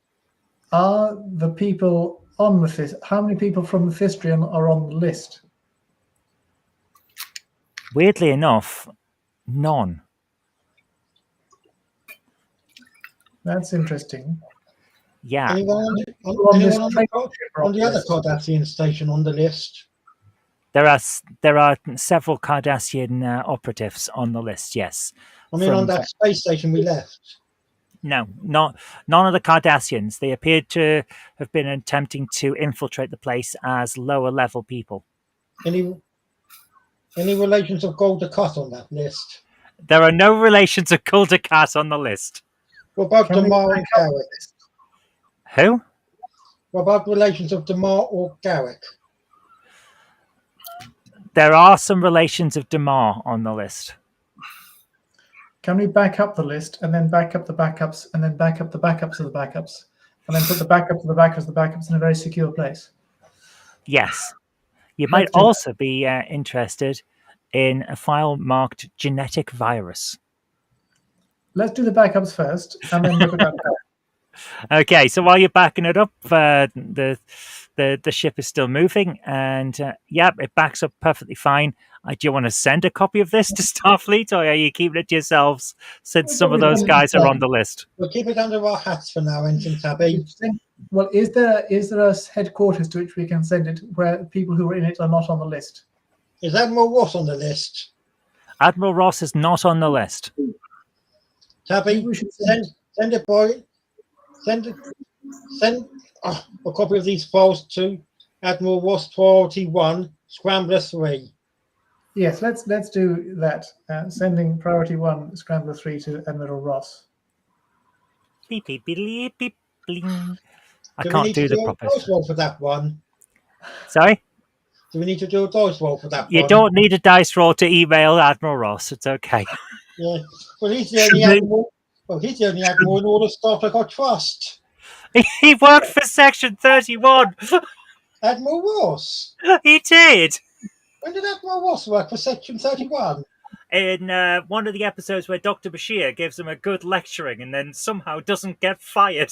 S2: Are the people on how many people from Mephistrion are on the list?
S1: Weirdly enough, none.
S2: That's interesting.
S1: Yeah.
S4: Anyone on the other Cardassian station on the list?
S1: There are several Cardassian operatives on the list. Yes.
S4: I mean, on that space station we left.
S1: No, none of the Cardassians. They appeared to have been attempting to infiltrate the place as lower level people.
S4: Any relations of Gul Dukat on that list?
S1: There are no relations of Gul Dukat on the list.
S4: What about Damar and Garrick?
S1: Who?
S4: What about relations of Damar or Garrick?
S1: There are some relations of Damar on the list.
S2: Can we back up the list and then back up the backups and then back up the backups of the backups and then put the backups of the backups of the backups in a very secure place?
S1: Yes. You might also be interested in a file marked genetic virus.
S2: Let's do the backups first and then look at that.
S1: Okay, so while you're backing it up, the ship is still moving, and it backs up perfectly fine. Do you want to send a copy of this to Starfleet, or are you keeping it to yourselves since some of those guys are on the list?
S4: We'll keep it under our hats for now, Ensign Tabby.
S2: Well, is there a headquarters to which we can send it where people who are in it are not on the list?
S4: Is Admiral Ross on the list?
S1: Admiral Ross is not on the list.
S4: Tabby, send it, boy. Send Send a copy of these files to Admiral Ross Priority 1, Scrambler 3.
S2: Yes, let's do that. Sending priority 1, Scrambler 3 to Admiral Ross.
S1: Beep, beep, beep, beep, bling. I
S4: Do we
S1: can't
S4: need to
S1: do the
S4: do a
S1: proper.
S4: dice roll for that one?
S1: Sorry?
S4: Do we need to do a dice roll for that
S1: You
S4: one?
S1: don't need a dice roll to email Admiral Ross. It's okay.
S4: Yeah. Well, he's the
S3: Should
S4: only
S3: they-
S4: admiral. Well, he's the only admiral in all the Star Trek I trust.
S1: He worked for Section 31.
S4: Admiral Ross.
S1: He did.
S4: When did Admiral Ross work for Section 31?
S1: In one of the episodes where Dr. Bashir gives him a good lecturing and then somehow doesn't get fired.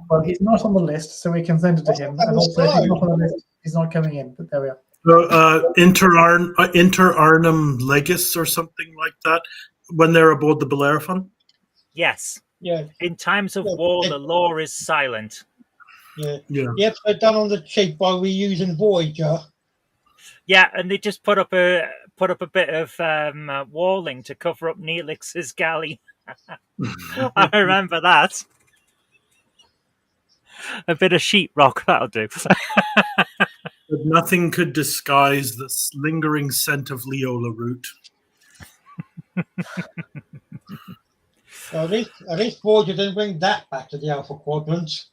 S2: Well, he's not on the list, so we can send it to him.
S4: That
S2: And
S4: was
S2: also, if he's
S4: slow.
S2: not on the list, he's not coming in. But there we are.
S3: So, inter arnum legis or something like that when they're aboard the Bellerophon.
S1: Yes.
S4: Yeah,
S1: In times of
S4: Yeah,
S1: war,
S4: it-
S1: the law is silent.
S4: yeah.
S3: Yeah.
S4: The episode done on the cheap by reusing Voyager.
S1: Yeah, and they just put up a bit of walling to cover up Neelix's galley. I remember that. A bit of sheetrock, that'll do.
S3: But nothing could disguise the lingering scent of Leola root.
S4: So at least Voyager didn't bring that back to the Alpha Quadrant.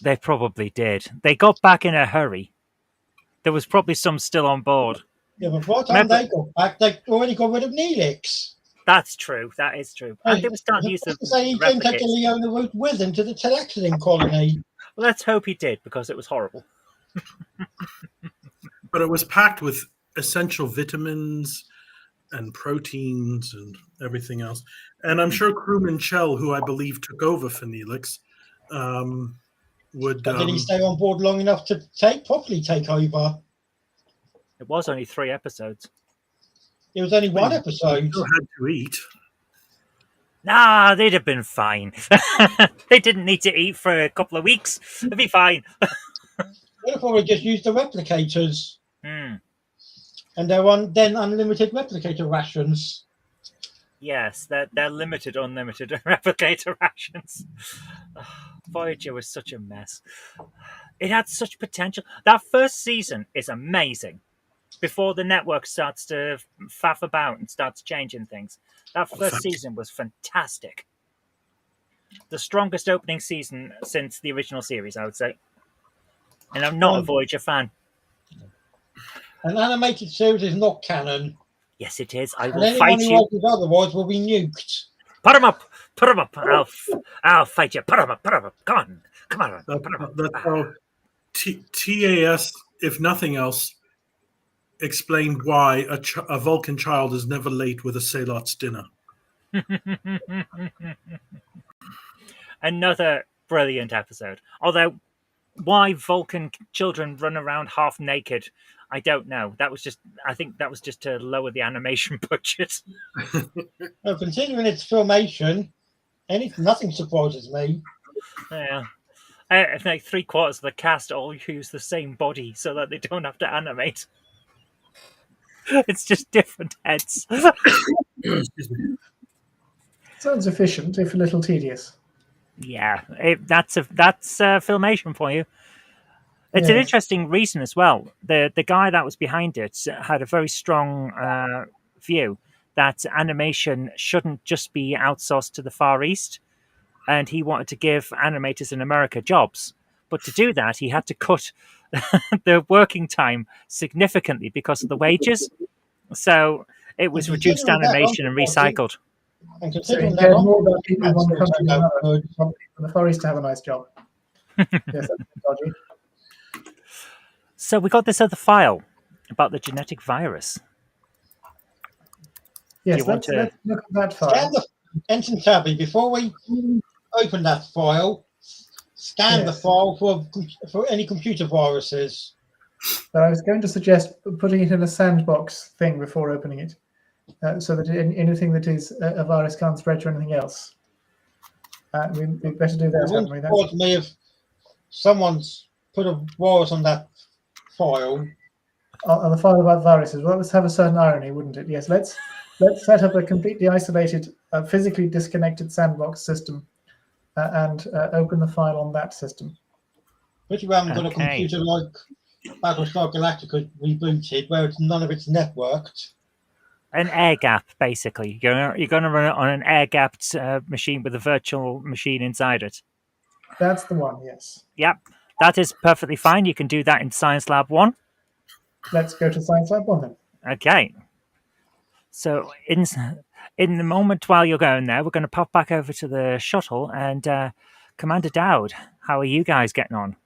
S1: They probably did. They got back in a hurry. There was probably some still on board.
S4: Yeah, but by the time
S1: Remember-
S4: they got back, they already got rid of Neelix.
S1: That's true. That is true. And they were starting to use the
S4: So he didn't take the
S1: replicators.
S4: Leona route with him to the Telexian colony.
S1: Well, let's hope he did, because it was horrible.
S3: But it was packed with essential vitamins and proteins and everything else. And I'm sure crewman Chell, who I believe took over for Neelix, would.
S4: But did he stay on board long enough to properly take over?
S1: It was only 3 episodes.
S4: It was only one
S3: He
S4: episode.
S3: still had to eat.
S1: Nah, they'd have been fine. They didn't need to eat for a couple of weeks. They'd be fine.
S4: They'd have probably just used the replicators.
S1: Hmm.
S4: And they're on then unlimited replicator rations.
S1: Yes, they're limited, unlimited replicator rations. Voyager was such a mess. It had such potential. That first season is amazing. Before the network starts to faff about and starts changing things. That first season was fantastic. The strongest opening season since the original series, I would say. And I'm not a Voyager fan.
S4: An animated series is not canon.
S1: Yes, it is. I
S4: And
S1: will
S4: anyone
S1: fight
S4: who
S1: you.
S4: argues otherwise will be nuked.
S1: Put him up. Put him up. I'll fight you. Put him up. Put him up. Come on. Come on. Put him up.
S3: That's how TAS, if nothing else, explained why a Vulcan child is never late with a Salot's dinner.
S1: Another brilliant episode. Although, why Vulcan children run around half naked, I don't know. I think that was just to lower the animation budget.
S4: Now, considering its filmation, nothing surprises me.
S1: Yeah. I think 3/4 of the cast all use the same body so that they don't have to animate. It's just different heads.
S3: Excuse me.
S2: Sounds efficient, if a little tedious.
S1: Yeah, that's filmation for you. It's an
S2: Yes.
S1: interesting reason as well. The guy that was behind it had a very strong view that animation shouldn't just be outsourced to the Far East, and he wanted to give animators in America jobs. But to do that, he had to cut the working time significantly because of the wages. So it was
S4: And
S1: reduced
S4: considering that,
S1: animation and recycled.
S4: And
S2: So
S4: considering
S2: he
S4: that,
S2: cared more about people in one
S4: that's
S2: country than
S4: also
S2: another.
S4: good.
S2: Want people in the Far East to have a nice job. Yes, that's dodgy.
S1: So we got this other file about the genetic virus.
S2: Yes,
S1: you want
S2: let's look at that file.
S4: Scan the Ensign Tabby before we open that file. Scan the
S2: Yes.
S4: file for any computer viruses.
S2: But I was going to suggest putting it in a sandbox thing before opening it, so that anything that is a virus can't spread to anything else. We'd better do
S4: It
S2: that, haven't
S4: wouldn't
S2: we?
S4: surprise me if someone's put a virus on that file.
S2: On the file about viruses. Well, that would have a certain irony, wouldn't it? Yes, let's let's set up a completely isolated, physically disconnected sandbox system and open the file on that system.
S4: But you haven't got a
S1: Okay.
S4: computer like Battlestar Galactica rebooted, where none of it's networked.
S1: An air gap, basically. You're going to run it on an air gapped machine with a virtual machine inside it.
S2: That's the one, yes.
S1: Yep, that is perfectly fine. You can do that in Science Lab 1.
S2: Let's go to Science Lab 1 then.
S1: Okay. So in the moment while you're going there, we're going to pop back over to the shuttle and Commander Dowd, how are you guys getting on?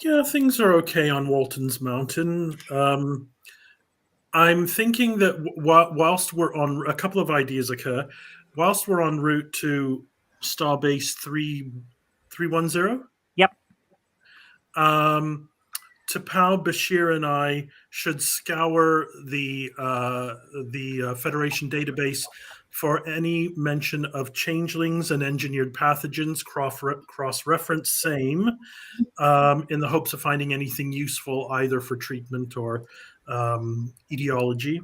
S3: Yeah, things are okay on Walton's Mountain. I'm thinking that whilst we're on, a couple of ideas occur. Whilst we're en route to Starbase 310.
S1: Yep.
S3: Tapao, Bashir, and I should scour the Federation database for any mention of changelings and engineered pathogens. Cross-reference same, in the hopes of finding anything useful either for treatment or etiology.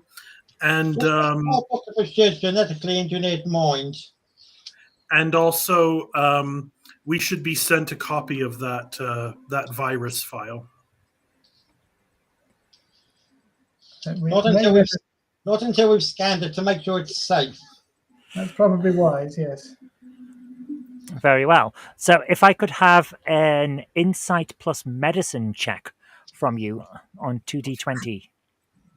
S3: And
S4: Just genetically engineered mind.
S3: And also, we should be sent a copy of that virus file.
S4: Not until we've scanned it to make sure it's safe.
S2: That's probably wise, yes.
S1: Very well. So if I could have an insight plus medicine check from you on 2d20.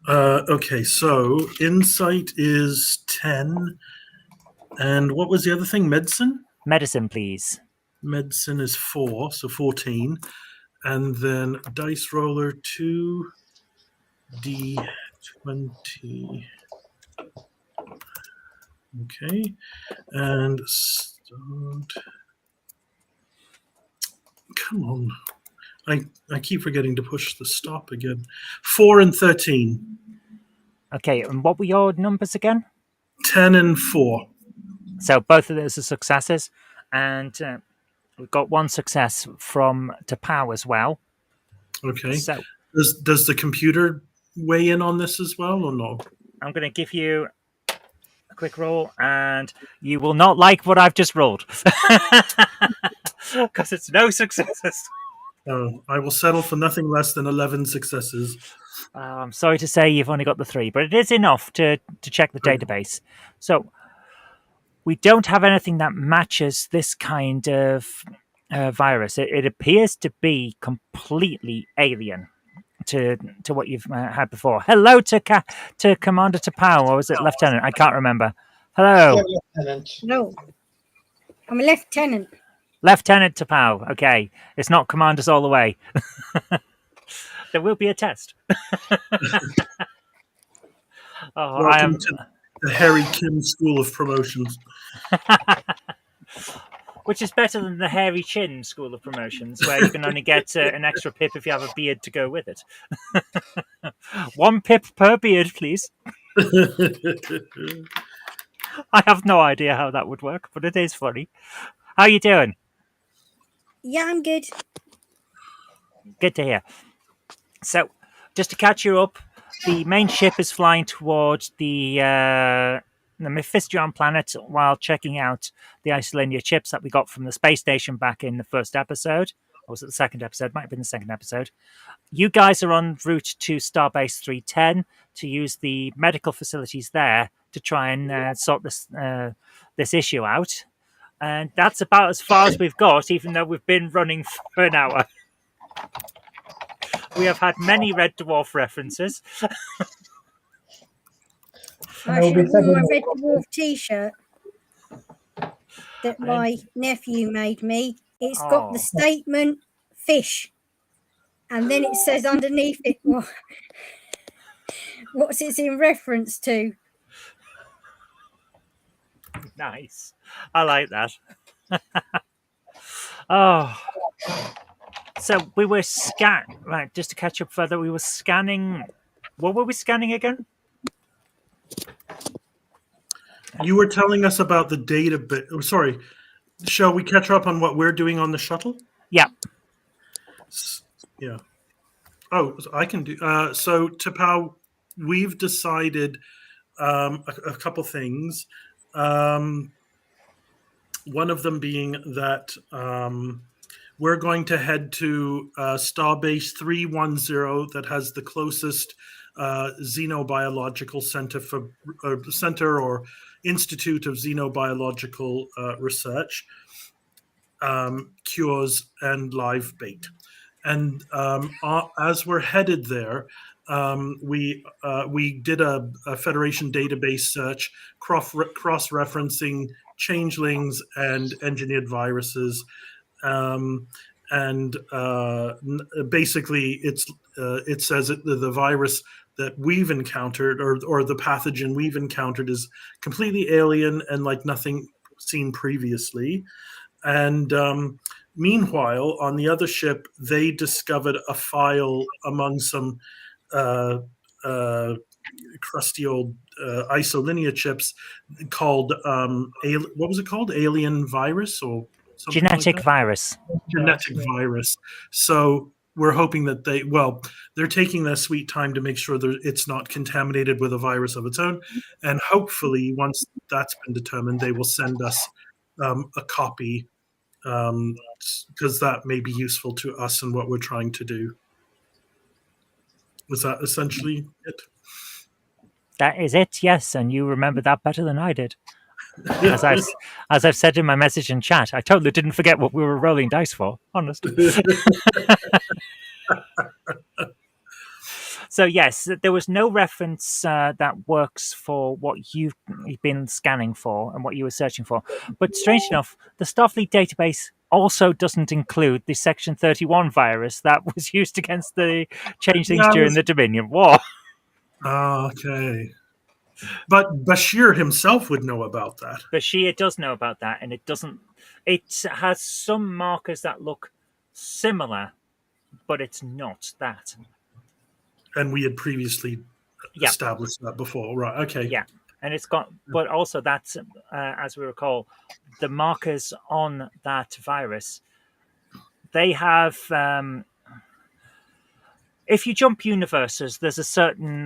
S3: Okay, so insight is 10. And what was the other thing? Medicine?
S1: Medicine, please.
S3: Medicine is 4, so 14. And then dice roller 2d20. Okay. And start. Come on. I keep forgetting to push the stop again. 4 and 13.
S1: Okay, and what were your numbers again?
S3: 10 and 4.
S1: So both of those are successes, and we've got one success from Tapao as well.
S3: Okay.
S1: So
S3: does the computer weigh in on this as well, or no?
S1: I'm going to give you a quick roll, and you will not like what I've just rolled because it's no successes.
S3: Oh, I will settle for nothing less than 11 successes.
S1: I'm sorry to say you've only got the 3, but it is enough to check the database. So we don't have anything that matches this kind of virus. It appears to be completely alien to what you've had before. Hello to Commander Tapao, or was it Lieutenant? I can't remember. Hello.
S5: No, I'm a lieutenant.
S1: Lieutenant Tapao. Okay, it's not commanders all the way. There will be a test.
S3: Welcome to the Harry Kim School of Promotions.
S1: Which is better than the Hairy Chin School of Promotions, where you can only get an extra pip if you have a beard to go with it. 1 pip per beard, please. I have no idea how that would work, but it is funny. How you doing?
S5: Yeah, I'm good.
S1: Good to hear. So, just to catch you up, the main ship is flying towards the Mephistian planet while checking out the Isolania chips that we got from the space station back in the first episode. Or was it the second episode? Might have been the second episode. You guys are en route to Starbase 310 to use the medical facilities there to try and sort this issue out. And that's about as far as we've got, even though we've been running for an hour. We have had many Red Dwarf references.
S5: I should have worn my Red Dwarf t-shirt that my nephew made me. It's got the statement fish. And then it says underneath it what's it in reference to.
S1: Nice. I like that. Oh. So we were right, just to catch up further, we were scanning. What were we scanning again?
S3: You were telling us about the database. Oh, sorry. Shall we catch up on what we're doing on the shuttle?
S1: Yeah.
S3: Yeah. Oh, I can do. So Tapao, we've decided a couple things. One of them being that we're going to head to Starbase 310 that has the closest xenobiological center or Institute of Xenobiological Research, cures, and live bait. And as we're headed there, we did a Federation database search, cross-referencing changelings and engineered viruses, and basically it says that the virus that we've encountered or the pathogen we've encountered is completely alien and like nothing seen previously. And meanwhile, on the other ship, they discovered a file among some crusty old isolinear chips called what was it called? Alien virus or something
S1: Genetic
S3: like that?
S1: virus.
S3: Genetic virus. So we're hoping that they're taking their sweet time to make sure that it's not contaminated with a virus of its own, and hopefully once that's been determined, they will send us a copy, because that may be useful to us and what we're trying to do. Was that essentially it?
S1: That is it, yes, and you remember that better than I did. As I've said in my message in chat, I totally didn't forget what we were rolling dice for, honestly. So yes, there was no reference that works for what you've been scanning for and what you were searching for. But strange enough, the Starfleet database also doesn't include the Section 31 virus that was used against the changelings during the Dominion War.
S3: Okay. But Bashir himself would know about that.
S1: Bashir does know about that, and it doesn't. It has some markers that look similar, but it's not that.
S3: And we had previously established that before, right? Okay.
S1: Yeah, and it's got, but also that's, as we recall, the markers on that virus. They have. If you jump universes, there's a certain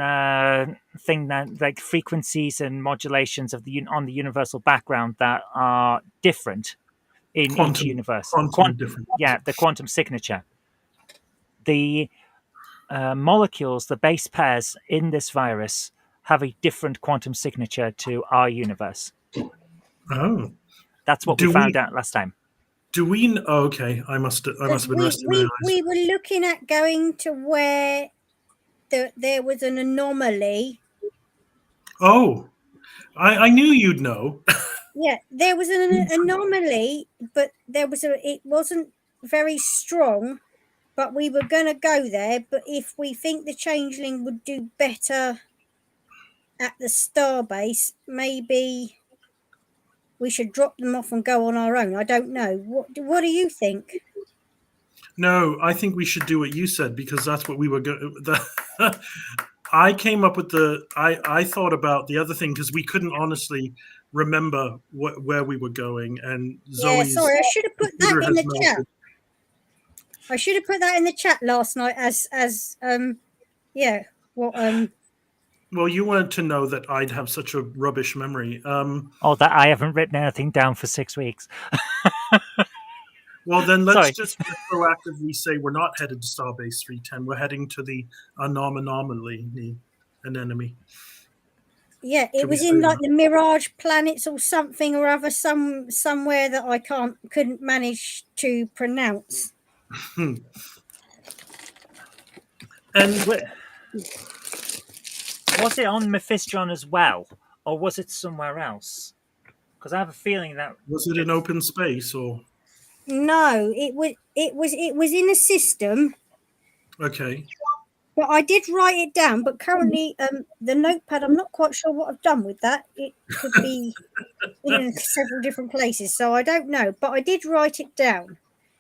S1: thing that, like frequencies and modulations of on the universal background that are different in each universe.
S3: Different.
S1: Yeah, the quantum signature. The molecules, the base pairs in this virus, have a different quantum signature to our universe.
S3: Oh,
S1: that's what we found out last time.
S3: Do we? Oh, okay, I must have been resting my eyes.
S5: We were looking at going to where there was an anomaly.
S3: Oh, I knew you'd know.
S5: Yeah, there was an anomaly, but it wasn't very strong. But we were going to go there. But if we think the changeling would do better at the starbase, maybe we should drop them off and go on our own. I don't know. What do you think?
S3: No, I think we should do what you said, because that's what we were going. I came up with I thought about the other thing, because we couldn't honestly remember where we were going. And Zoe's,
S5: sorry, I should have put that in the chat. I should have put that in the chat last night
S3: Well, you wanted to know that I'd have such a rubbish memory.
S1: That I haven't written anything down for 6 weeks.
S3: Well, then let's just proactively say we're not headed to Starbase 310. We're heading to the anomaly, an enemy.
S5: Yeah, it was in like the Mirage planets or something or other, somewhere that I couldn't manage to pronounce.
S3: And
S1: was it on Mephistron as well, or was it somewhere else? Because I have a feeling that
S3: was it in open space or
S5: no? It was in a system.
S3: Okay.
S5: But I did write it down. But currently, the notepad, I'm not quite sure what I've done with that. It could be in several different places, so I don't know. But I did write it down.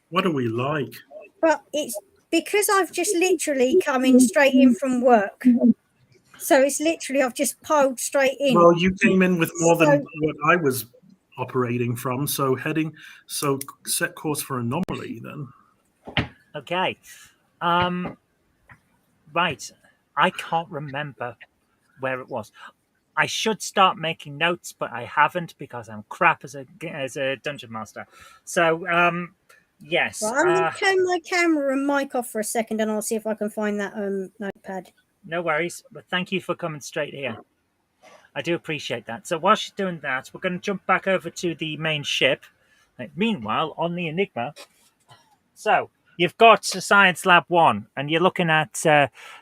S3: What are we like?
S5: But it's because I've just literally come in straight in from work. So it's literally, I've just piled straight in.
S3: Well, you came in with more than what I was operating from. So set course for anomaly then.
S1: Okay. Right. I can't remember where it was. I should start making notes, but I haven't because I'm crap as a dungeon master. So, yes.
S5: Right, I'm going to turn my camera and mic off for a second, and I'll see if I can find that notepad.
S1: No worries, but thank you for coming straight here. I do appreciate that. So while she's doing that, we're going to jump back over to the main ship. Meanwhile, on the Enigma, so you've got Science Lab 1, and you're looking at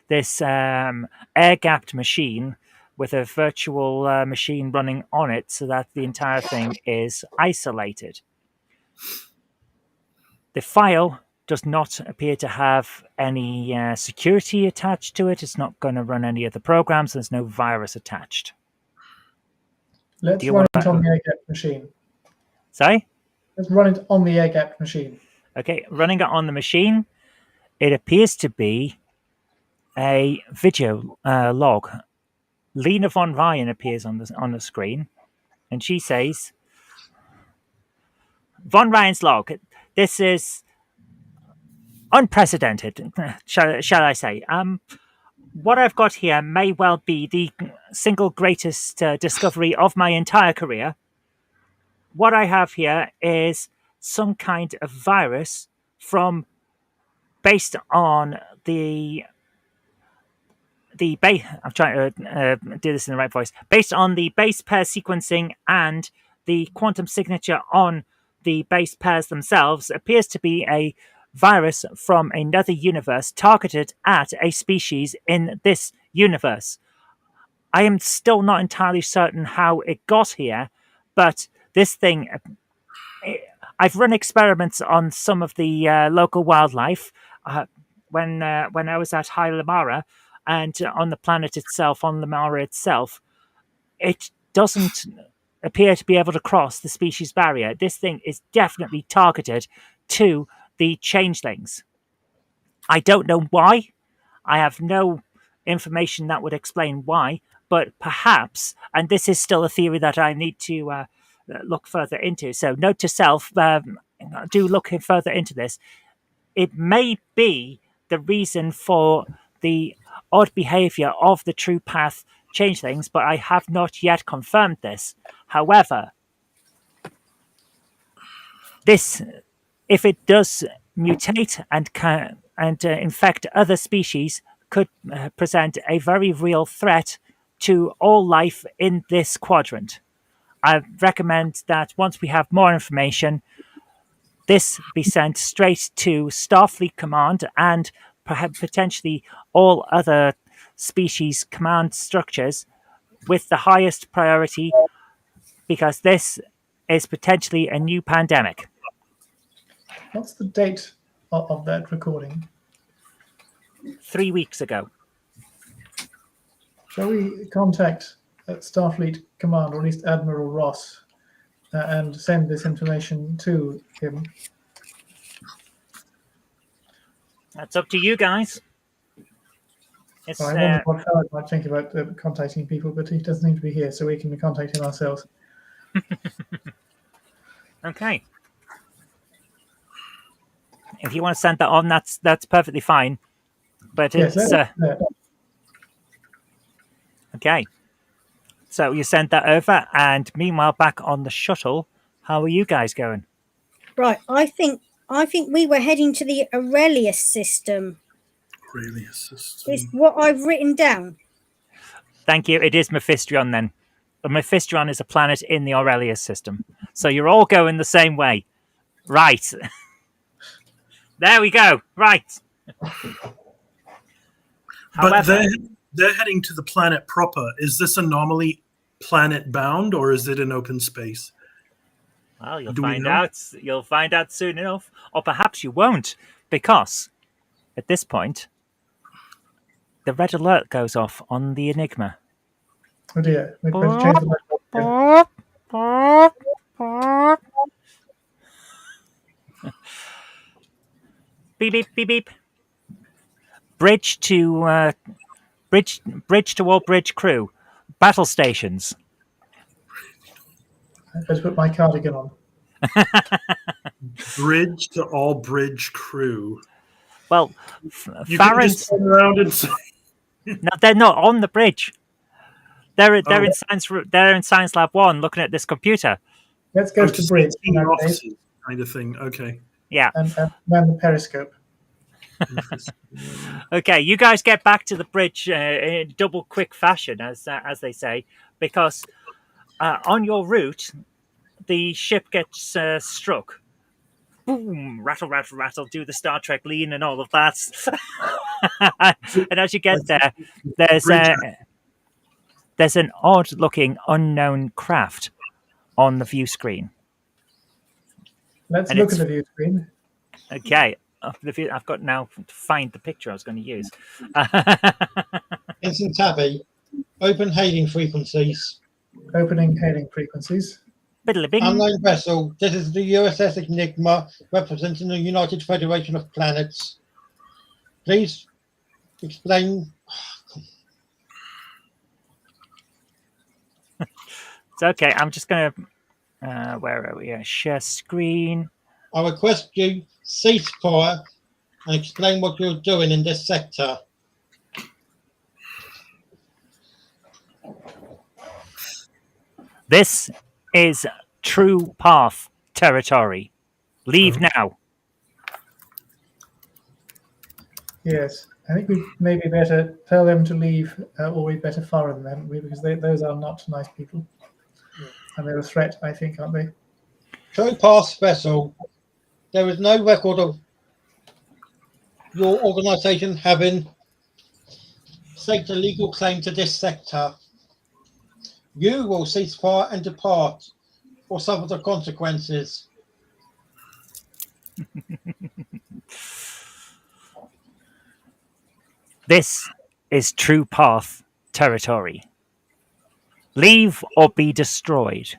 S1: this air-gapped machine with a virtual machine running on it so that the entire thing is isolated. The file does not appear to have any security attached to it. It's not going to run any of the programs. There's no virus attached.
S2: Let's run it on the air-gapped machine.
S1: Sorry?
S2: Let's run it on the air-gapped machine.
S1: Okay, running it on the machine, it appears to be a video log. Lena von Ryan appears on the screen, and she says, "Von Ryan's log. This is unprecedented, shall I say? What I've got here may well be the single greatest discovery of my entire career. What I have here is some kind of virus based on the base. I'm trying to do this in the right voice. Based on the base pair sequencing and the quantum signature on the base pairs themselves, appears to be a virus from another universe targeted at a species in this universe. I am still not entirely certain how it got here, but this thing, I've run experiments on some of the local wildlife when I was at High Lamara, and on the planet itself, on Lamara itself, it doesn't appear to be able to cross the species barrier. This thing is definitely targeted to the changelings. I don't know why. I have no information that would explain why, but perhaps, and this is still a theory that I need to look further into. So note to self, do look further into this. It may be the reason for the odd behavior of the True Path changelings, but I have not yet confirmed this. However, this, if it does mutate and infect other species, could present a very real threat to all life in this quadrant. I recommend that once we have more information, this be sent straight to Starfleet Command and perhaps potentially all other species command structures with the highest priority, because this is potentially a new pandemic.
S2: What's the date of that recording?
S1: 3 weeks ago.
S2: Shall we contact Starfleet Command, or at least Admiral Ross, and send this information to him?
S1: That's up to you guys.
S2: I wonder what Howard might think about contacting people, but he doesn't need to be here, so we can contact him ourselves.
S1: Okay. If you want to send that on, that's perfectly fine. But it's okay. So you send that over, and meanwhile, back on the shuttle, how are you guys going?
S5: Right, I think we were heading to the Aurelius system.
S3: Aurelius system.
S5: Is what I've written down.
S1: Thank you. It is Mephistrion then. Mephistrion is a planet in the Aurelius system. So you're all going the same way. Right. There we go. Right.
S3: But they're heading to the planet proper. Is this anomaly planet bound, or is it in open space?
S1: Well, you'll find out. You'll find out soon enough. Or perhaps you won't, because at this point, the red alert goes off on the Enigma.
S2: Oh dear. We'd better change the microphone.
S1: Beep, beep, beep, beep. Bridge to all bridge crew. Battle stations.
S2: I better put my cardigan on.
S3: Bridge to all bridge crew.
S1: Well,
S3: you can just turn around and say...
S1: No, they're not on the bridge. They're
S3: Oh.
S1: they're in science lab 1 looking at this computer.
S2: Let's go to the bridge in
S3: senior
S2: that case,
S3: officers kind of thing. Okay.
S1: Yeah.
S2: and man the periscope.
S1: Okay, you guys get back to the bridge in double quick fashion, as they say, because on your route, the ship gets struck. Boom! Rattle, rattle, rattle. Do the Star Trek lean and all of that. And as you get there, there's an odd-looking unknown craft on the view screen.
S2: Let's
S1: And
S2: look
S1: it's-
S2: at the view screen.
S1: Okay, I've got now to find the picture I was going to use.
S4: Ensign Tabby, open hailing frequencies.
S2: Opening hailing frequencies.
S1: Biddly-bing.
S4: Unknown vessel. This is the USS Enigma, representing the United Federation of Planets. Please explain.
S1: It's okay. I'm just going to. Where are we? Share screen.
S4: I request you cease fire and explain what you're doing in this sector.
S1: This is True Path territory. Leave now.
S2: Yes, I think we maybe better tell them to leave, or we better fire them, haven't we? Because those are not nice people, and they're a threat, I think, aren't they?
S4: True Path vessel. There is no record of your organisation having staked a legal claim to this sector. You will cease fire and depart, or suffer the consequences.
S1: This is True Path territory. Leave or be destroyed.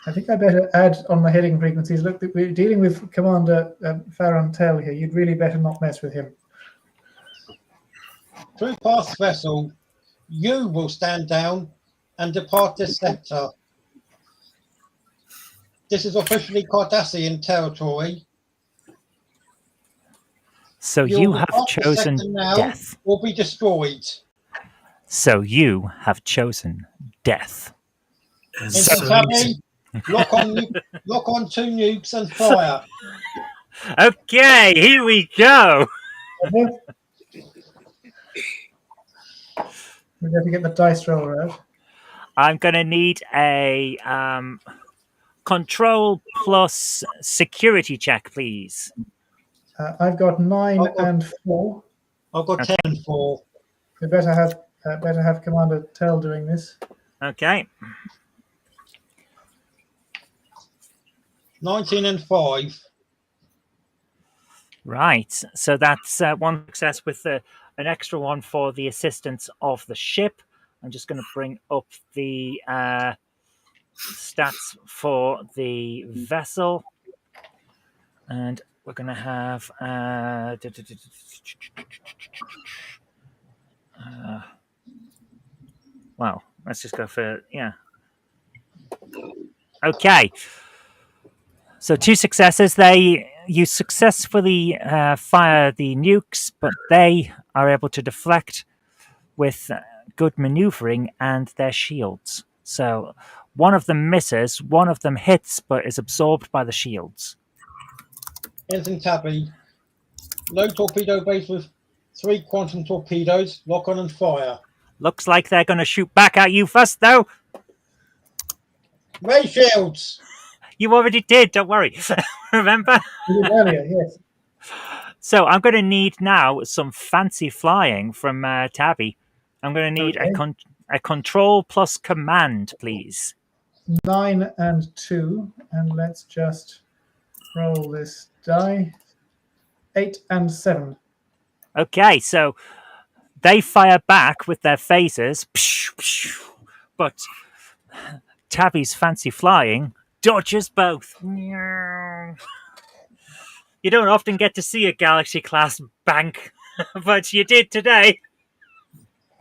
S2: I think I better add on my heading frequencies. Look, we're dealing with Commander Farron Tell here. You'd really better not mess with him.
S4: True Path vessel, you will stand down and depart this sector. This is officially Cardassian territory.
S1: So you have chosen death.
S4: Or be destroyed.
S1: So you have chosen death.
S3: And
S4: Ensign
S3: so
S4: Tabby, lock on 2 nukes and fire.
S1: Okay, here we go.
S2: We better get the dice roller out.
S1: I'm going to need a control plus security check, please.
S2: I've got 9 and 4.
S4: I've got
S1: Okay.
S4: 10 for.
S2: We better have Commander Tell doing this.
S1: Okay.
S4: 19 and 5.
S1: Right. So that's one success with an extra one for the assistance of the ship. I'm just going to bring up the stats for the vessel. And we're going to have... well, let's just go for... Yeah. Okay. So 2 successes. You successfully fire the nukes, but they are able to deflect with good maneuvering and their shields. So one of them misses, one of them hits, but is absorbed by the shields.
S4: Ensign Tabby, load torpedo base with 3 quantum torpedoes. Lock on and fire.
S1: Looks like they're going to shoot back at you first, though.
S4: Ray shields.
S1: You already did, don't worry. Remember?
S2: We did earlier, yes.
S1: So I'm going to need now some fancy flying from Tabby. I'm going to need a control plus command, please.
S2: 9 and 2, and let's just roll this die. 8 and 7.
S1: Okay, so they fire back with their phasers, but Tabby's fancy flying dodges both. You don't often get to see a Galaxy class bank, but you did today.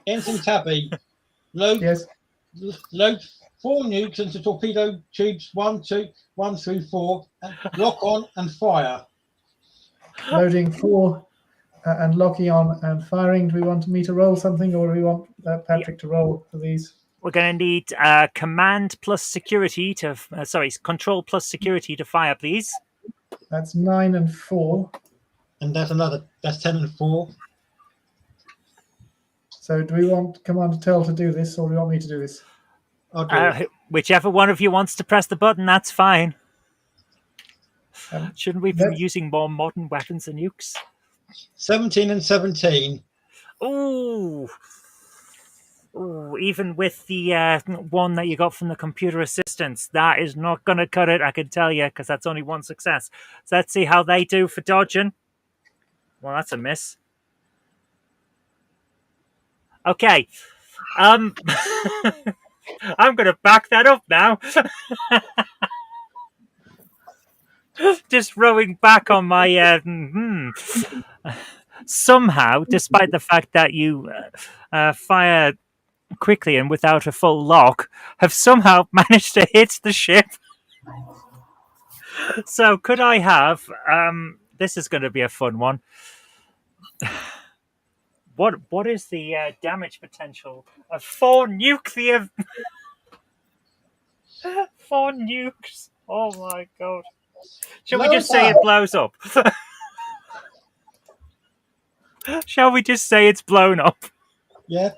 S4: Ensign Tabby, load 4 nukes into torpedo tubes 1 through 4. And lock on and fire.
S2: Loading 4 and locking on and firing. Do we want me to roll something, or do we want Patrick to roll for these?
S1: We're going to need command plus security to control plus security to fire, please.
S2: That's 9 and 4.
S4: And that's 10 and 4.
S2: So do we want Commander Tell to do this, or do you want me to do this?
S4: I'll do it.
S1: Whichever one of you wants to press the button, that's fine. Shouldn't we be
S2: let's-
S1: using more modern weapons and nukes?
S4: 17 and 17.
S1: Ooh, even with the one that you got from the computer assistants, that is not going to cut it, I can tell you, because that's only one success. So let's see how they do for dodging. Well, that's a miss. Okay. I'm going to back that up now. Just rowing back on my... Somehow, despite the fact that you fire quickly and without a full lock, have somehow managed to hit the ship. So could I have... this is going to be a fun one. What is the damage potential of 4 nuclear... 4 nukes? Oh my god. Shall we just say it blows up? Shall we just say it's blown up?
S4: Yeah.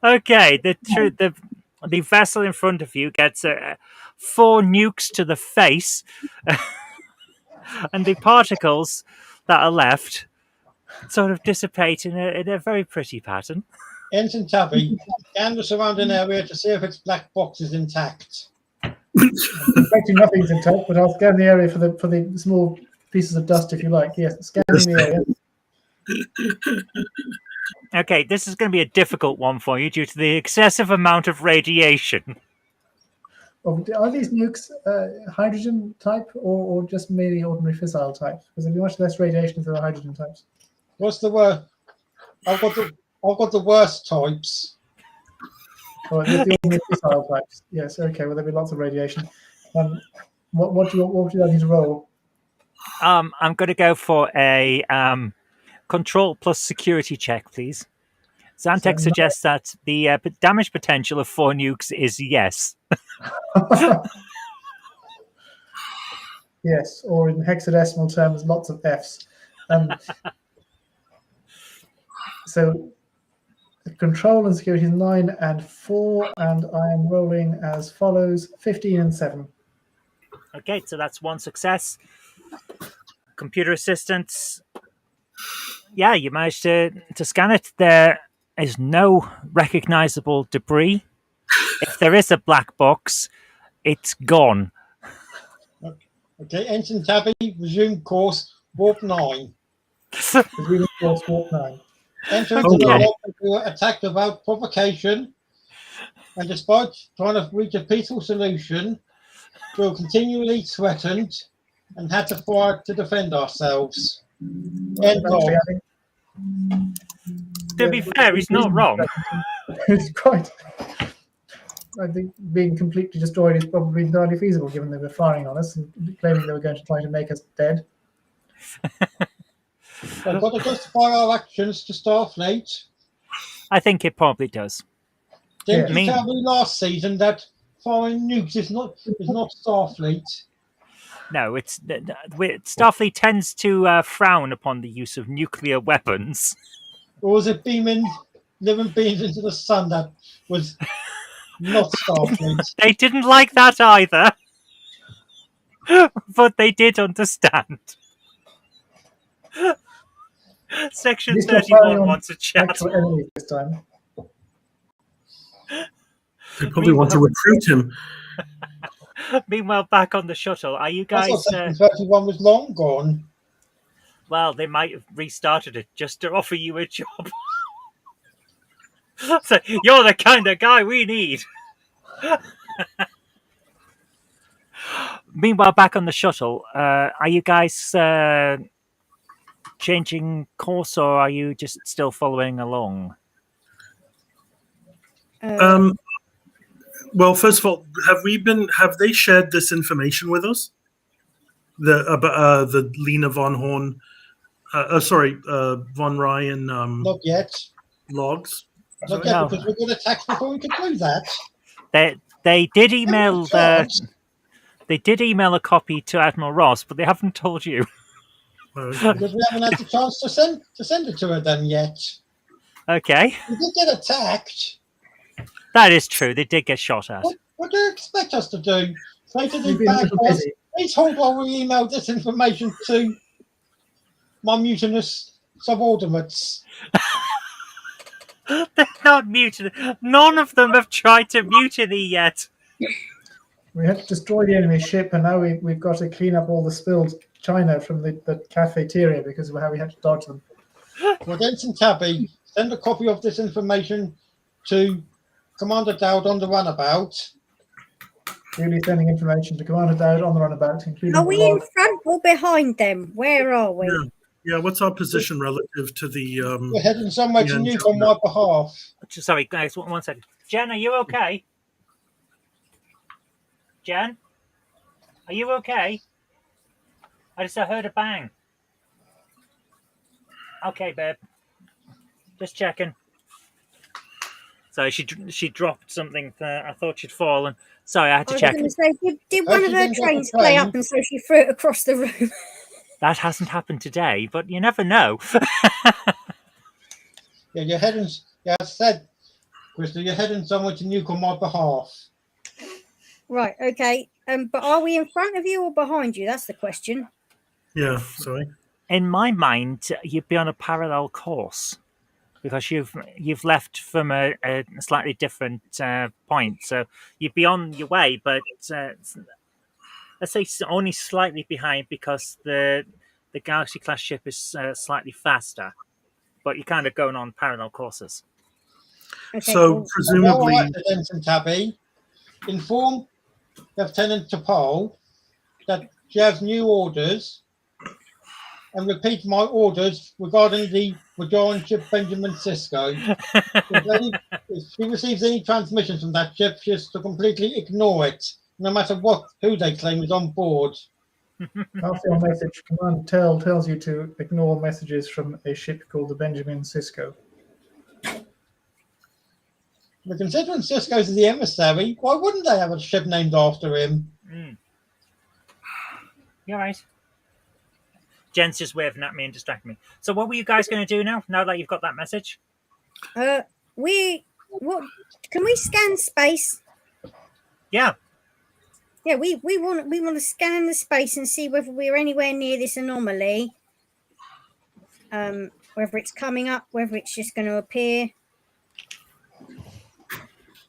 S1: Okay, the vessel in front of you gets 4 nukes to the face, and the particles that are left sort of dissipate in a very pretty pattern.
S4: Ensign Tabby, scan the surrounding area to see if its black box is intact.
S2: Expecting nothing's intact, but I'll scan the area for the small pieces of dust, if you like. Yes, scanning the area.
S1: Okay, this is going to be a difficult one for you due to the excessive amount of radiation.
S2: Are these nukes hydrogen type or just merely ordinary fissile type? Because there'll be much less radiation if they're hydrogen types.
S4: What's the worst? I've got the worst types.
S2: Or the ordinary fissile types. Yes. Okay. Well, there'll be lots of radiation. What would you like me to roll?
S1: I'm going to go for a control plus security check, please. Xantec suggests that the damage potential of 4 nukes is yes.
S2: Yes, or in hexadecimal terms, lots of Fs. So the control and security is 9 and 4, and I am rolling as follows: 15 and 7.
S1: Okay, so that's 1 success. Computer assistance. Yeah, you managed to scan it. There is no recognizable debris. If there is a black box, it's gone.
S4: Okay, Ensign Tabby, resume course, warp 9.
S2: Resuming course, warp 9.
S4: Enter into the warp, attacked without provocation, and despite trying to reach a peaceful solution, we were continually threatened and had to fight to defend ourselves. End of.
S1: To be fair, he's not wrong.
S2: It's quite. I think being completely destroyed is probably entirely feasible, given they were firing on us and claiming they were going to try to make us dead.
S4: We've got to justify our actions to Starfleet.
S1: I think it probably does.
S4: Didn't
S1: Yeah.
S4: you tell me last season that firing nukes is not Starfleet?
S1: No, Starfleet tends to frown upon the use of nuclear weapons.
S4: Or was it living beings into the sun that was not Starfleet?
S1: They didn't like that either, but they did understand. Section 31 wants a chat.
S2: Actual enemies this time.
S3: They probably want to recruit him.
S1: Meanwhile, back on the shuttle, are you
S4: I
S1: guys...
S4: thought Section 31 was long gone.
S1: Well, they might have restarted it just to offer you a job. So, you're the kind of guy we need. Meanwhile, back on the shuttle, are you guys changing course, or are you just still following along?
S3: Well, first of all, have they shared this information with us? The Lena von Horn Von Ryan
S4: Not yet.
S3: logs.
S4: Not
S3: Sorry?
S4: yet,
S1: No.
S4: because we got attacked before we could do that.
S1: They did email
S4: Chance.
S1: they did email a copy to Admiral Ross, but they haven't told you.
S3: Okay.
S4: Because we haven't had the chance to send it to her then yet.
S1: Okay,
S4: We did get attacked.
S1: that is true. They did get shot at.
S4: What do you expect us to do? Say to
S2: We've
S4: these
S2: been a
S4: bad
S2: little
S4: guys,
S2: busy.
S4: please hold while we email this information to my mutinous subordinates.
S1: They're not mutiny. None of them have tried to mutiny yet.
S2: We had to destroy the enemy ship, and now we've got to clean up all the spilled china from the cafeteria because of how we had to dodge them.
S4: Well, Ensign Tabby, send a copy of this information to Commander Dowd on the runabout.
S2: Duly sending information to Commander Dowd on the runabout, including
S5: Are
S2: the
S5: we in
S2: log.
S5: front or behind them? Where are we?
S3: Yeah. What's our position relative to the?
S4: We're heading somewhere
S3: Yeah,
S4: to Nuke on my behalf.
S1: Sorry, guys, one second. Jen, are you okay? Jen, are you okay? I just heard a bang. Okay, babe. Just checking. Sorry, she dropped something. I thought she'd fallen. Sorry, I had
S5: I
S1: to
S5: was
S1: check.
S5: going to say, did one
S4: she
S5: of her
S4: didn't drop the
S5: trains play
S4: train.
S5: up and so she threw it across the room?
S1: That hasn't happened today, but you never know.
S4: Yeah, you're heading. Yeah, I said, Crystal, you're heading somewhere to Nuke on my behalf.
S5: Right, okay. But are we in front of you or behind you? That's the question.
S3: Yeah. Sorry.
S1: In my mind, you'd be on a parallel course because you've left from a slightly different point, so you'd be on your way, but let's say only slightly behind because the Galaxy class ship is slightly faster, but you're kind of going on parallel courses.
S5: Okay,
S3: So
S5: cool.
S4: All
S3: presumably,
S4: right, Ensign Tabby, inform Lieutenant T'Pol that she has new orders and repeat my orders regarding the Majoran ship Benjamin Sisko. If she receives any transmissions from that ship, she has to completely ignore it, no matter who they claim is on board.
S2: After your message, Command tells you to ignore messages from a ship called the Benjamin Sisko.
S4: But considering Sisko's the emissary, why wouldn't they have a ship named after him?
S1: You're right. Jen's just waving at me and distracting me. So what were you guys going to do now that you've got that message?
S5: What can we scan space?
S1: Yeah.
S5: Yeah, we want to scan the space and see whether we're anywhere near this anomaly. Whether it's coming up, whether it's just going to appear.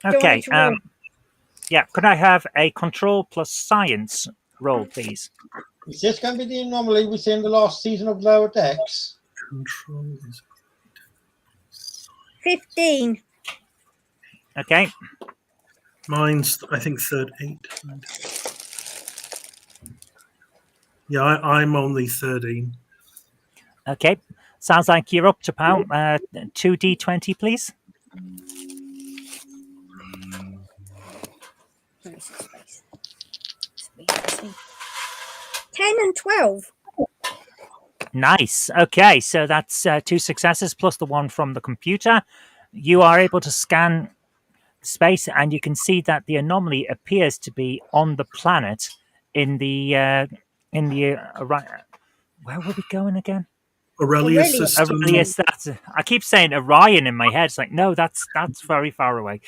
S1: Okay. Yeah. Could I have a control plus science roll, please?
S4: Is this going to be the anomaly we see in the last season of Lower Decks?
S3: control is
S5: 15.
S1: Okay.
S3: mine's I think 38. Yeah, I'm only 13.
S1: Okay. Sounds like you're up to pound. 2d20, please.
S5: Where is space? 10 and 12.
S1: Nice. Okay, so that's 2 successes plus the one from the computer. You are able to scan space, and you can see that the anomaly appears to be on the planet in the where were we going again?
S3: Aurelius
S5: Aurelius.
S3: system.
S1: Aurelius. I keep saying Orion in my head. It's like, no, that's very far away.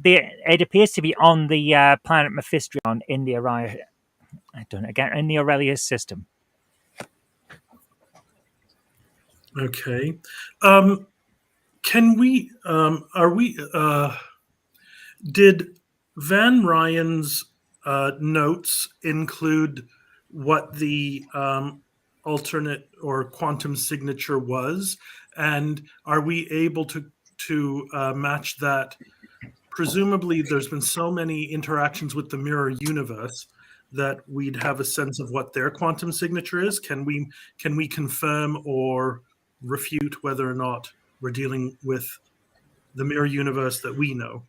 S1: It appears to be on the planet Mephistrion in the Orion. I don't know, again in the Aurelius system.
S3: Okay. Can we? Are we? Did Van Ryan's notes include what the alternate or quantum signature was, and are we able to match that? Presumably, there's been so many interactions with the mirror universe that we'd have a sense of what their quantum signature is. Can we confirm or refute whether or not we're dealing with the mirror universe that we know?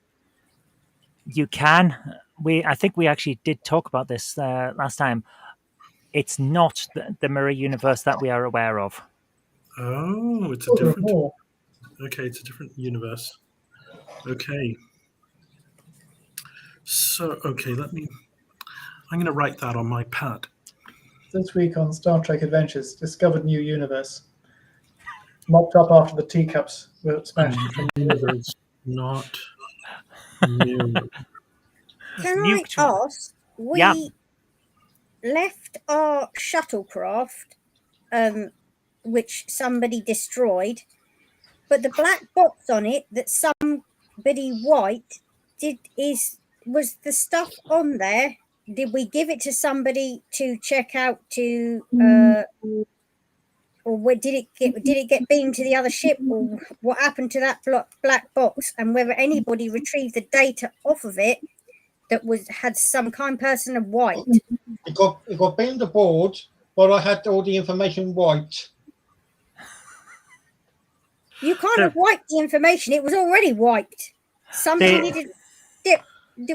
S1: You can. I think we actually did talk about this last time. It's not the mirror universe that we are aware of.
S3: Oh, it's a
S2: There are
S3: different.
S2: more.
S3: Okay, it's a different universe. Okay. So, okay, I'm going to write that on my pad.
S2: This week on Star Trek Adventures, discovered new universe. Mopped up after the teacups were smashed.
S3: Universe, not new.
S5: Can I
S1: Nuked.
S5: ask? We
S1: Yeah.
S5: left our shuttlecraft, which somebody destroyed, but the black box on it that somebody wiped was the stuff on there. Did we give it to somebody to check out or did it get beamed to the other ship, or what happened to that black box, and whether anybody retrieved the data off of it that had some kind person of wiped?
S4: It got beamed aboard, but I had all the information wiped.
S5: You can't have wiped the information; it was already wiped. Somebody needed.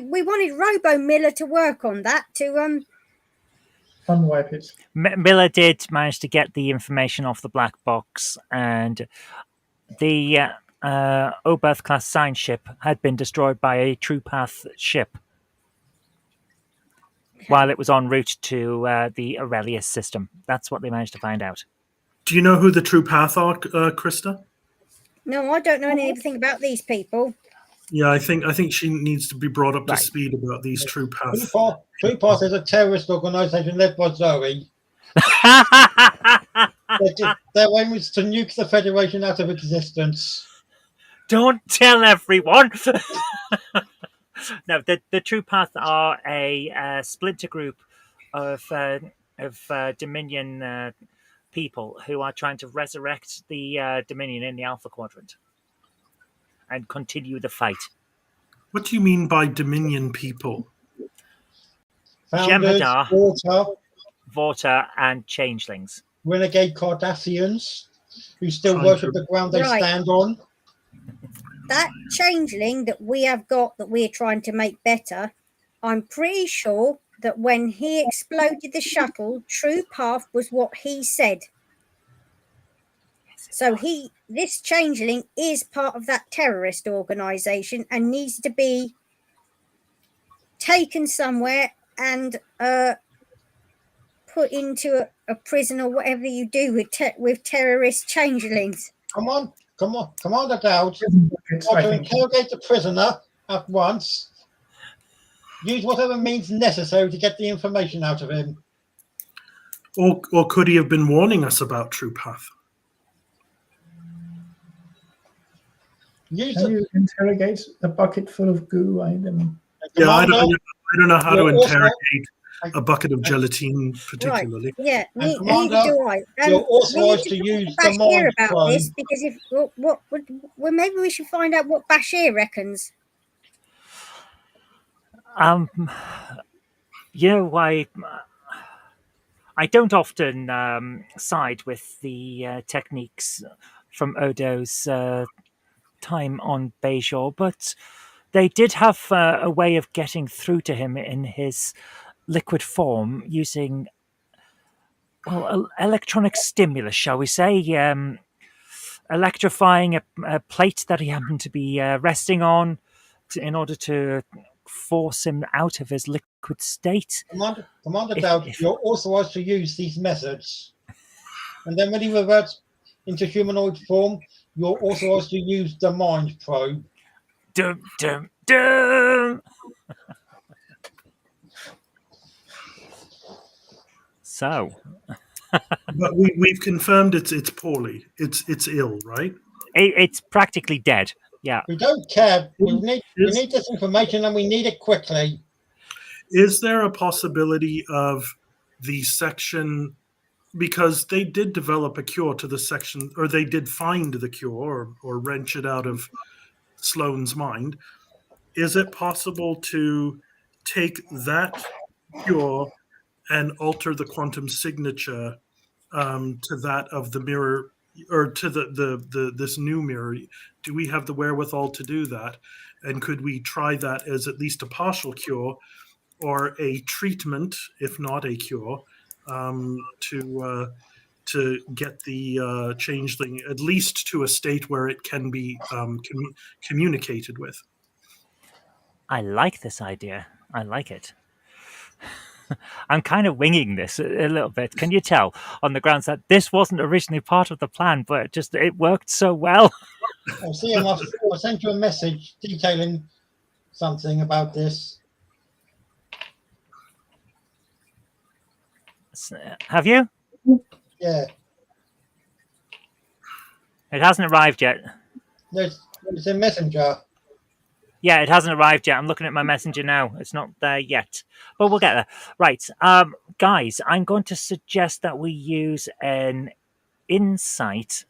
S5: We wanted Robo Miller to work on that to
S2: Unwipe it.
S1: Miller did manage to get the information off the black box, and the Oberth class sign ship had been destroyed by a True Path ship while it was en route to the Aurelius system. That's what they managed to find out.
S3: Do you know who the True Path are, Krista?
S5: No, I don't know anything about these people.
S3: Yeah, I think she needs to be brought up to speed about these True Path.
S4: True Path is a terrorist organisation led by Zoe. Their aim is to nuke the Federation out of existence.
S1: Don't tell everyone. No, the True Path are a splinter group of Dominion people who are trying to resurrect the Dominion in the Alpha Quadrant and continue the fight.
S3: What do you mean by Dominion people?
S4: Founders,
S1: Jem'Hadar, Vorta, and Changelings.
S4: Renegade Cardassians who still worship the ground they stand on.
S5: That changeling that we have got that we're trying to make better, I'm pretty sure that when he exploded the shuttle, True Path was what he said. So this changeling is part of that terrorist organisation and needs to be taken somewhere and put into a prison or whatever you do with terrorist changelings.
S4: Come on, Commander Dowd. Try to interrogate the prisoner at once. Use whatever means necessary to get the information out of him.
S3: Or could he have been warning us about True Path?
S2: Can you interrogate a bucket full of goo? I don't
S3: know how to interrogate a bucket of gelatine, particularly.
S5: Right. Yeah, neither
S4: do I. You're authorized to use the mind
S5: about this, because if maybe we should find out what Bashir reckons.
S1: I don't often side with the techniques from Odo's time on Bajor, but they did have a way of getting through to him in his liquid form using, electronic stimulus, shall we say, electrifying a plate that he happened to be resting on in order to force him out of his liquid state.
S4: Commander Dowd, you're authorized to use these methods. And then when he reverts into humanoid form, you're authorized to use the mind probe.
S1: Dum, dum, dum. So,
S3: but we've confirmed it's poorly. It's ill, right?
S1: It's practically dead. Yeah.
S4: We don't care. We need this information, and we need it quickly.
S3: Is there a possibility of the section, because they did develop a cure to the section, or they did find the cure or wrench it out of Sloane's mind? Is it possible to take that cure and alter the quantum signature to that of the mirror, or to this new mirror? Do we have the wherewithal to do that? And could we try that as at least a partial cure or a treatment, if not a cure, to to get the changeling at least to a state where it can be communicated with.
S1: I like this idea. I like it. I'm kind of winging this a little bit. Can you tell on the grounds that this wasn't originally part of the plan, but it worked so well?
S4: I'll see him. I'll send you a message detailing something about this.
S1: Have you?
S4: Yeah.
S1: It hasn't arrived yet.
S4: It's a messenger.
S1: Yeah, it hasn't arrived yet. I'm looking at my messenger now. It's not there yet, but we'll get there. Right, guys, I'm going to suggest that we use an insight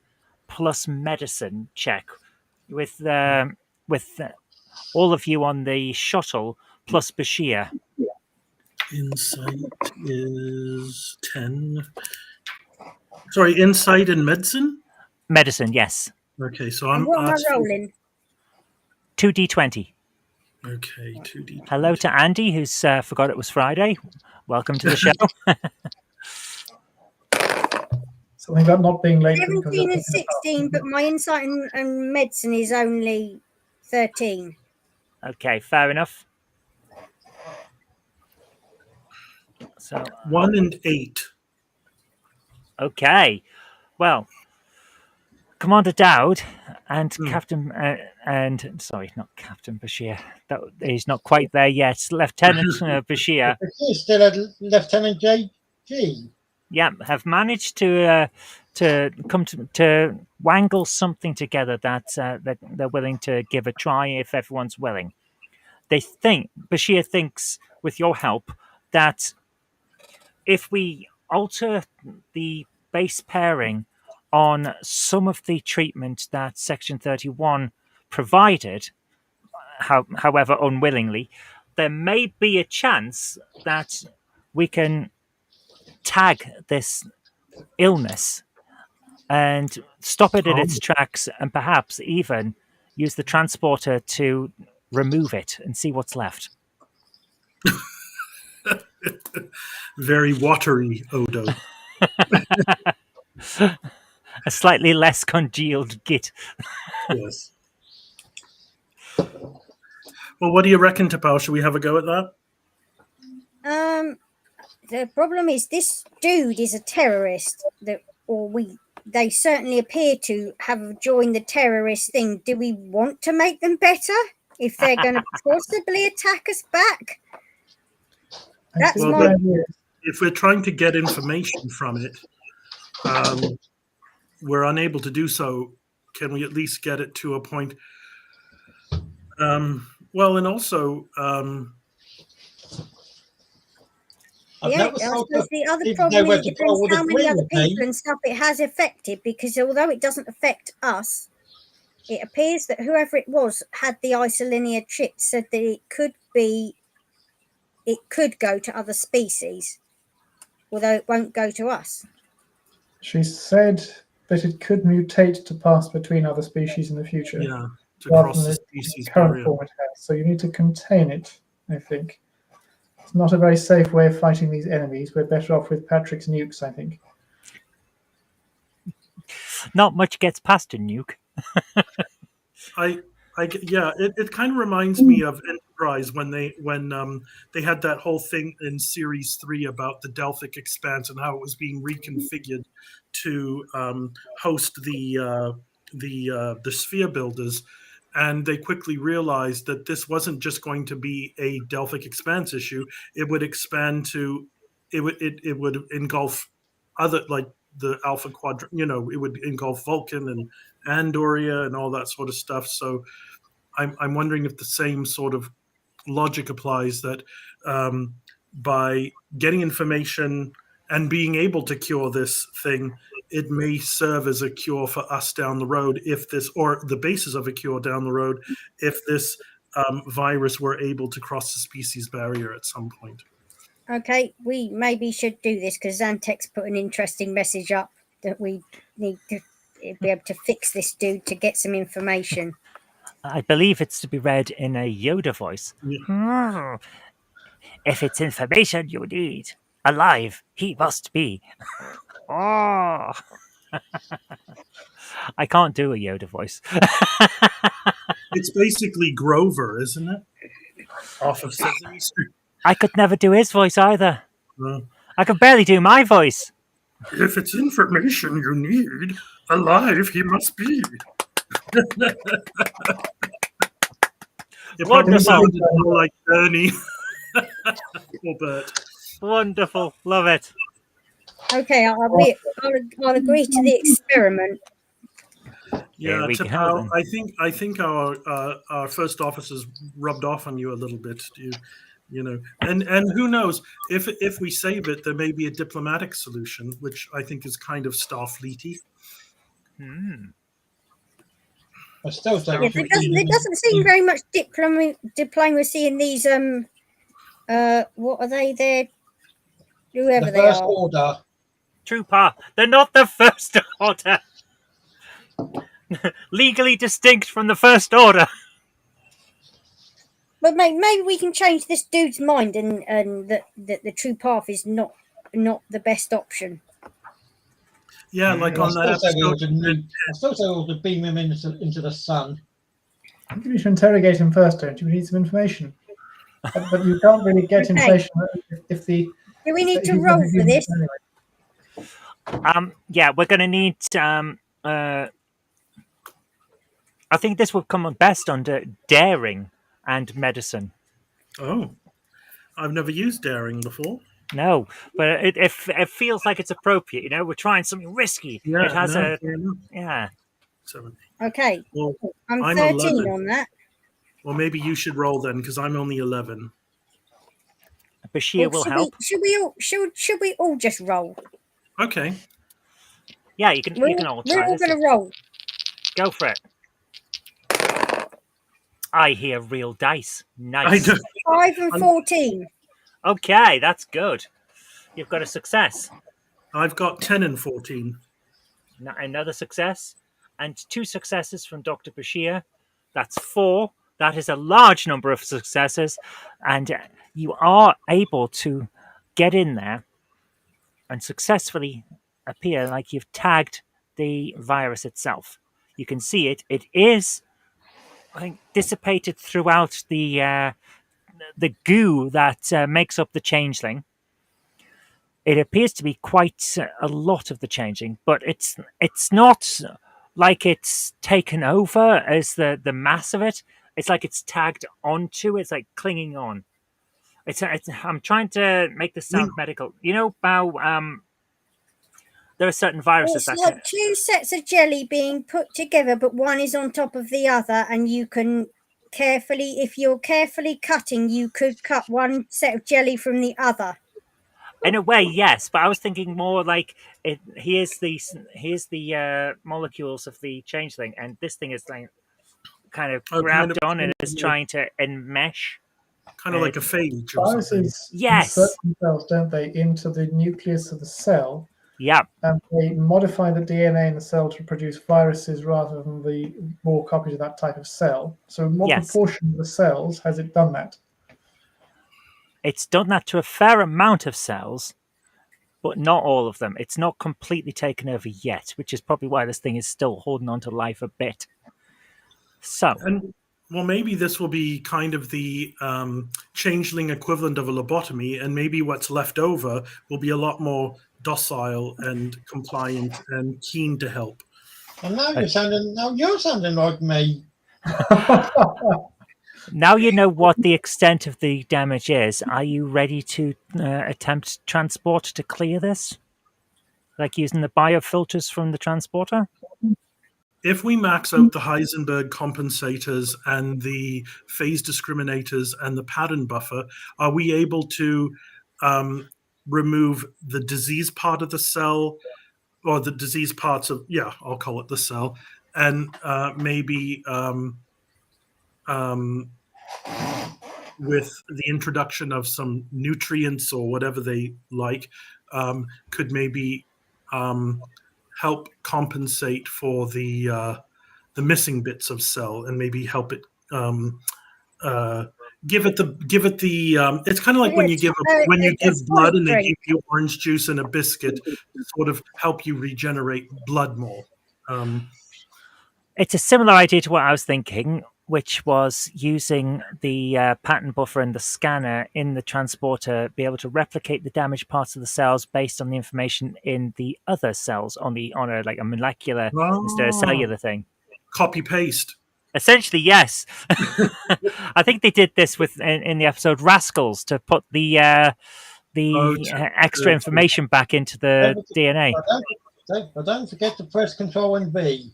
S1: plus medicine check with all of you on the shuttle plus Bashir.
S3: Insight is 10. Sorry, insight and medicine?
S1: Medicine, yes.
S3: Okay, so
S5: And
S3: I'm
S5: what am I
S3: asking-
S5: rolling?
S1: 2d20.
S3: Okay, 2D.
S1: Hello to Andy, who's forgot it was Friday. Welcome to the show.
S2: Something about not being late. because
S5: 17
S2: of-
S5: and 16, but my insight and medicine is only 13.
S1: Okay, fair enough. So
S3: 1 and 8.
S1: okay, well, Commander Dowd and
S3: Hmm.
S1: Captain and sorry, not Captain Bashir. That he's not quite there yet. Lieutenant Bashir,
S4: He's still at Lieutenant JG.
S1: yeah, have managed to come to wangle something together that that they're willing to give a try if everyone's willing. Bashir thinks, with your help, that if we alter the base pairing on some of the treatment that Section 31 provided, however unwillingly, there may be a chance that we can tag this illness and stop it in its tracks and perhaps even use the transporter to remove it and see what's left.
S3: Very watery Odo.
S1: A slightly less congealed git.
S3: Yes. Well, what do you reckon, Tapao? Should we have a go at that?
S5: The problem is this dude is a terrorist. They certainly appear to have joined the terrorist thing. Do we want to make them better if they're going to possibly attack us back?
S2: I
S5: That's
S2: think
S3: my-
S2: the idea is-
S3: If we're trying to get information from it, we're unable to do so. Can we at least get it to a point? Well, and also,
S5: Yeah, I suppose the other problem is depends how many other people and stuff it has affected, because although it doesn't affect us, it appears that whoever it was had the isolinear chip, said that it could go to other species, although it won't go to us.
S2: She said that it could mutate to pass between other species in the future.
S3: yeah, to
S2: rather
S3: cross
S2: than
S3: the
S2: the
S3: species
S2: current
S3: barrier.
S2: form it has. So you need to contain it, I think. It's not a very safe way of fighting these enemies. We're better off with Patrick's nukes, I think.
S1: Not much gets past a nuke.
S3: Yeah, it kind of reminds me of Enterprise when they had that whole thing in Series 3 about the Delphic Expanse and how it was being reconfigured to host the sphere builders, and they quickly realized that this wasn't just going to be a Delphic Expanse issue. It would expand to it would engulf other, like the Alpha Quadrant. It would engulf Vulcan and Andoria and all that sort of stuff. So I'm wondering if the same sort of logic applies, that by getting information and being able to cure this thing, it may serve as a cure for us down the road, if this, or the basis of a cure down the road, if this virus were able to cross the species barrier at some point.
S5: Okay, we maybe should do this because Zantek's put an interesting message up that we need to be able to fix this dude to get some information.
S1: I believe it's to be read in a Yoda voice.
S3: Yeah.
S1: If it's information you need, alive he must be. Oh, I can't do a Yoda voice.
S3: It's basically Grover, isn't it? Off of Sesame Street.
S1: I could never do his voice either.
S3: Uh,
S1: I could barely do my voice.
S3: if it's information you need, alive he must be. It probably
S1: Wonderful.
S3: sounded more like Bernie or Bert.
S1: Wonderful. Love it.
S5: Okay, I'll agree to the experiment.
S3: Yeah,
S1: we go
S3: Tapao,
S1: then.
S3: I think our first officers rubbed off on you a little bit. You know, and who knows if we save it, there may be a diplomatic solution, which I think is kind of Starfleety.
S4: I still say
S5: Yes, there doesn't seem very much diplomacy in these. What are they? They're whoever
S4: the
S5: they
S4: first
S5: are.
S4: order.
S1: Trooper. They're not the First Order. Legally distinct from the First Order.
S5: But maybe we can change this dude's mind, and that the true path is not the best option.
S3: Yeah, like on that episode.
S4: I still say we ought to beam him into the sun.
S2: I think we should interrogate him first, don't you? We need some information. But you can't really get
S5: Okay.
S2: information if the.
S5: Do we need
S2: if
S5: to
S2: he's
S5: roll
S2: not
S5: for this?
S2: anyway.
S1: Yeah, we're going to need. I think this would come best under daring and medicine.
S3: Oh, I've never used daring before.
S1: No, but it feels like it's appropriate. You know, we're trying something risky.
S3: Yeah,
S1: it has
S3: no, fair enough.
S1: yeah.
S3: 7.
S5: Okay,
S3: Well,
S5: I'm
S3: I'm
S5: 13
S3: 11.
S5: on that.
S3: Well, maybe you should roll then, because I'm only 11.
S1: Bashir will help.
S5: Should we all just roll?
S3: Okay.
S1: Yeah, you can. You can all
S5: We're
S1: try
S5: all
S1: this.
S5: going to roll.
S1: Go for it. I hear real dice.
S3: I
S1: Nice.
S3: know.
S5: 5 and 14.
S1: Okay, that's good. You've got a success.
S3: I've got 10 and 14.
S1: Another success, and 2 successes from Dr. Bashir. That's 4. That is a large number of successes, and you are able to get in there and successfully appear like you've tagged the virus itself. You can see it. It is, I think, dissipated throughout the goo that makes up the changeling. It appears to be quite a lot of the changing, but it's not like it's taken over as the mass of it. It's like it's tagged onto. It's like clinging on. It's I'm trying to make this sound medical. You know how there are certain viruses
S5: It's
S1: that
S5: like 2 sets of jelly being put together, but one is on top of the other, and you can carefully, if you're carefully cutting, you could cut one set of jelly from the other.
S1: in a way, yes, but I was thinking more like here's the molecules of the changeling, and this thing is like kind of grabbed on and is trying to enmesh.
S3: Kind of like a phage or something.
S2: Viruses
S1: Yes.
S2: insert themselves, don't they, into the nucleus of the cell,
S1: Yeah,
S2: and they modify the DNA in the cell to produce viruses rather than the raw copies of that type of cell. So what
S1: Yes.
S2: proportion of the cells has it done that?
S1: it's done that to a fair amount of cells, but not all of them. It's not completely taken over yet, which is probably why this thing is still holding on to life a bit. So,
S3: And well, maybe this will be kind of the changeling equivalent of a lobotomy, and maybe what's left over will be a lot more docile and compliant and keen to help.
S4: And now you're sounding like me.
S1: now you know what the extent of the damage is. Are you ready to attempt transport to clear this? Like using the biofilters from the transporter?
S3: If we max out the Heisenberg compensators and the phase discriminators and the pattern buffer, are we able to remove the disease part of the cell, or the disease parts of, I'll call it the cell, and maybe with the introduction of some nutrients or whatever they like, could maybe help compensate for the missing bits of cell, and maybe help it give it the. It's kind of like when you give blood and they give you orange juice and a biscuit to sort of help you regenerate blood more.
S1: It's a similar idea to what I was thinking, which was using the pattern buffer and the scanner in the transporter, be able to replicate the damaged parts of the cells based on the information in the other cells on a like a molecular instead of cellular thing.
S3: Copy paste.
S1: Essentially, yes. I think they did this in the episode Rascals to put the extra information back into the DNA.
S4: But don't forget to press Control and V.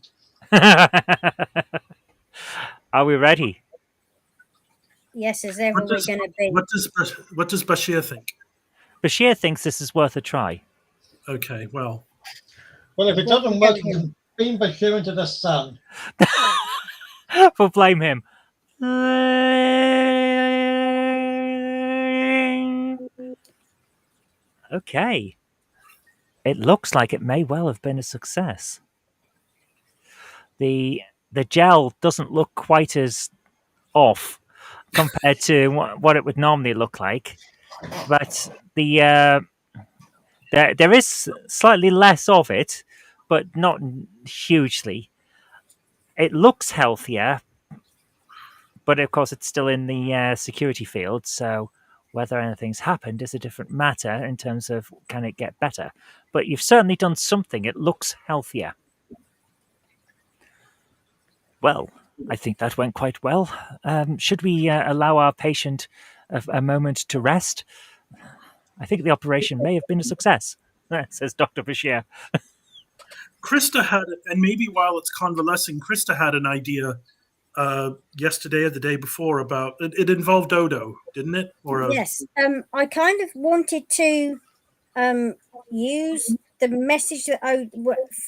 S1: Are we ready?
S5: Yes, as ever we're going to be.
S3: What does Bashir think?
S1: Bashir thinks this is worth a try.
S3: Okay, well.
S4: Well, if it doesn't work, you can beam Bashir into the sun.
S1: We'll blame him. Okay. It looks like it may well have been a success. The gel doesn't look quite as off compared to what it would normally look like, but there is slightly less of it, but not hugely. It looks healthier, but of course it's still in the security field, so whether anything's happened is a different matter in terms of can it get better. But you've certainly done something. It looks healthier. Well, I think that went quite well. Should we allow our patient a moment to rest? I think the operation may have been a success, says Dr. Bashir.
S3: Krista had, and maybe while it's convalescing, Krista had an idea yesterday or the day before about it involved Odo, didn't it?
S5: Yes. I kind of wanted to use the message that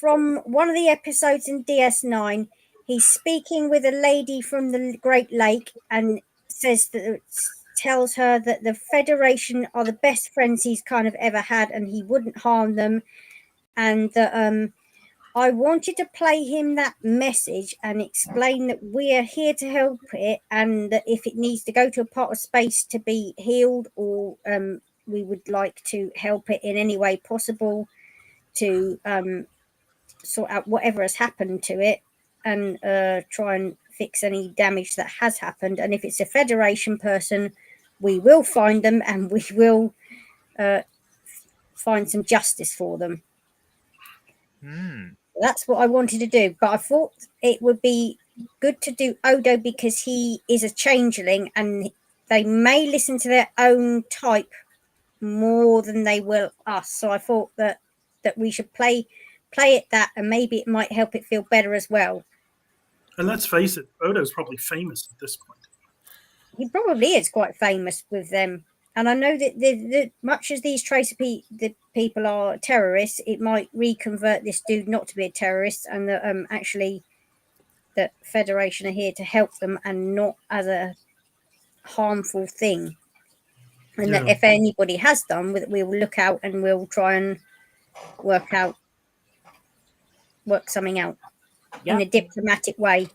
S5: from one of the episodes in DS9. He's speaking with a lady from the Great Lake and tells her that the Federation are the best friends he's kind of ever had and he wouldn't harm them. And I wanted to play him that message and explain that we are here to help it, and that if it needs to go to a part of space to be healed, or we would like to help it in any way possible to sort out whatever has happened to it and try and fix any damage that has happened. And if it's a Federation person, we will find them and we will find some justice for them. That's what I wanted to do, but I thought it would be good to do Odo because he is a changeling and they may listen to their own type more than they will us. So I thought that we should play it that, and maybe it might help it feel better as well.
S3: And let's face it, Odo's probably famous at this point.
S5: He probably is quite famous with them. And I know that much as these tracer people are terrorists, it might reconvert this dude not to be a terrorist, and that actually that Federation are here to help them and not as a harmful thing. And that if anybody has done, we will look out and we'll try and work something out in a diplomatic way.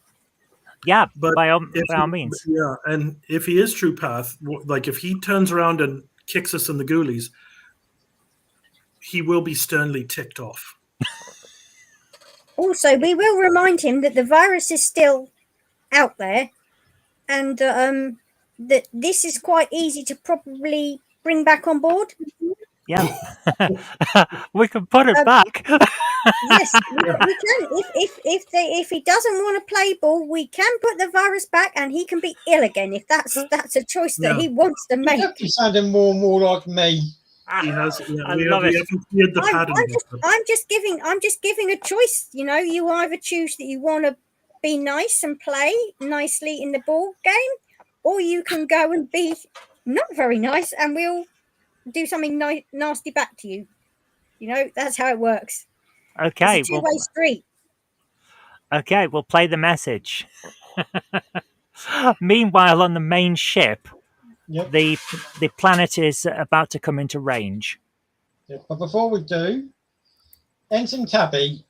S1: Yeah, but by all means.
S3: Yeah, and if he is true path, like if he turns around and kicks us in the ghoulies, he will be sternly ticked off.
S5: Also, we will remind him that the virus is still out there, and that this is quite easy to probably bring back on board.
S1: Yeah, we can put it back.
S5: Yes, we can. If he doesn't want to play ball, we can put the virus back, and he can be ill again. If that's a choice that he wants to make.
S4: He's sounding more and more like me.
S3: He has. Yeah,
S1: I love it.
S5: I'm just giving a choice. You know, you either choose that you want to be nice and play nicely in the ball game, or you can go and be not very nice, and we'll do something nasty back to you. You know, that's how it works.
S1: Okay,
S5: it's a two-way street.
S1: Okay, we'll play the message. Meanwhile, on the main ship, the planet is about to come into range.
S4: But before we do, Ensign Tabby,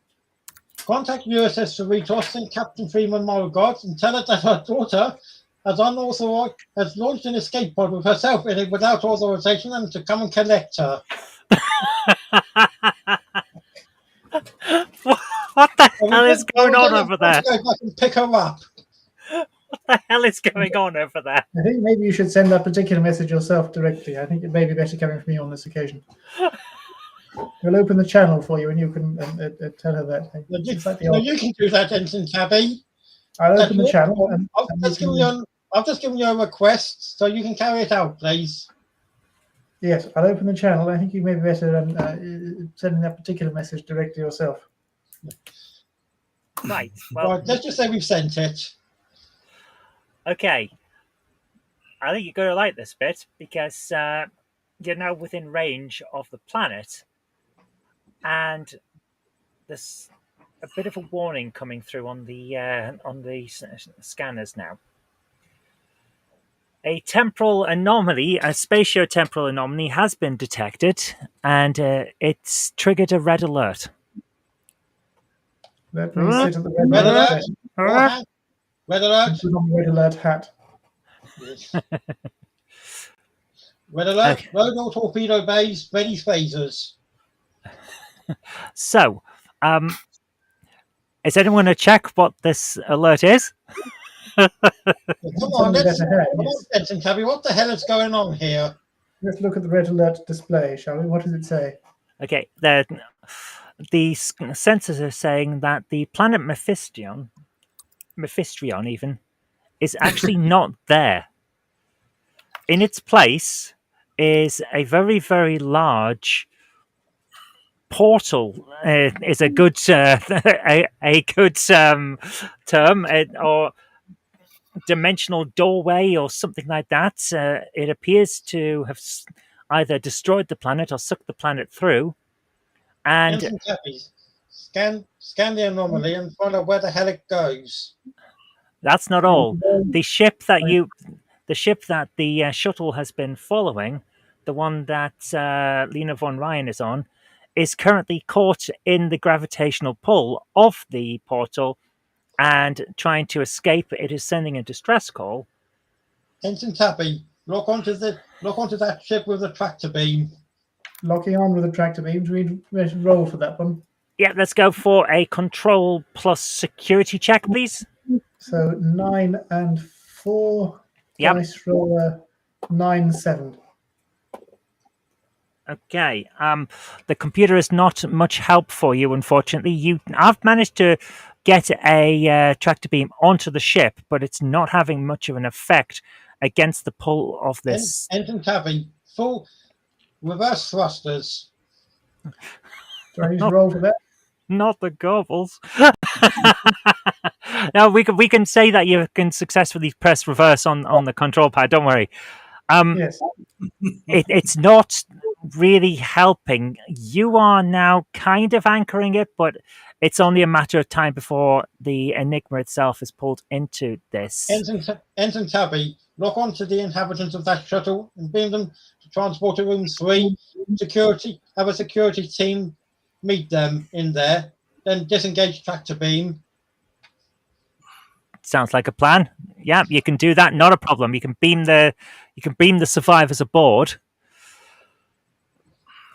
S4: contact USS Cerritos and Captain Freeman Morrigot and tell her that her daughter has launched an escape pod with herself in it without authorization and to come and collect her.
S1: What the hell is going on over there?
S4: Go back and pick her up.
S1: What the hell is going on over there?
S2: I think maybe you should send that particular message yourself directly. I think it may be better coming from me on this occasion. We'll open the channel for you and you can tell her that.
S4: You can do that, Ensign Tabby.
S2: I'll open the channel.
S4: I've just given you a request, so you can carry it out, please.
S2: Yes, I'll open the channel. I think you may be better sending that particular message directly yourself.
S1: Right. Well,
S4: right, let's just say we've sent it.
S1: Okay. I think you're going to like this bit because you're now within range of the planet, and there's a bit of a warning coming through on the scanners now. A temporal anomaly, a spatio-temporal anomaly, has been detected, and it's triggered a red alert.
S2: Let me sit at the red
S4: alert.
S2: alert.
S4: Red alert.
S2: Put on the red alert hat.
S4: Yes. Red alert. Okay. Load all torpedo bays. Ready phasers.
S1: So, is anyone going to check what this alert is?
S4: Come on, Ensign Tabby, what the hell is going on here?
S2: Let's look at the red alert display, shall we? What does it say?
S1: Okay, the sensors are saying that the planet Mephistrion even, is actually not there. In its place is a very, very large portal. Is a good a good term, or dimensional doorway or something like that. It appears to have either destroyed the planet or sucked the planet through. And
S4: scan the anomaly and find out where the hell it goes.
S1: That's not all. The ship that the shuttle has been following, the one that Lena von Ryan is on, is currently caught in the gravitational pull of the portal and trying to escape. It is sending a distress call.
S4: Ensign Tabby, lock onto that ship with a tractor beam.
S2: Locking on with a tractor beam. Do we roll for that one?
S1: Yeah, let's go for a control plus security check, please.
S2: So 9 and 4.
S1: Yep.
S2: Dice roller 9, 7.
S1: Okay. The computer is not much help for you, unfortunately. I've managed to get a tractor beam onto the ship, but it's not having much of an effect against the pull of this.
S4: Ensign Tabby, full reverse thrusters.
S2: Do I need to roll for that?
S1: Not the goggles. Now we can say that you can successfully press reverse on the control pad. Don't worry.
S2: Yes.
S1: It's not really helping. You are now kind of anchoring it, but it's only a matter of time before the Enigma itself is pulled into this.
S4: Ensign Tabby, lock onto the inhabitants of that shuttle and beam them to transporter room 3. Have a security team meet them in there. Then disengage tractor beam.
S1: Sounds like a plan. Yeah, you can do that. Not a problem. You can beam the survivors aboard.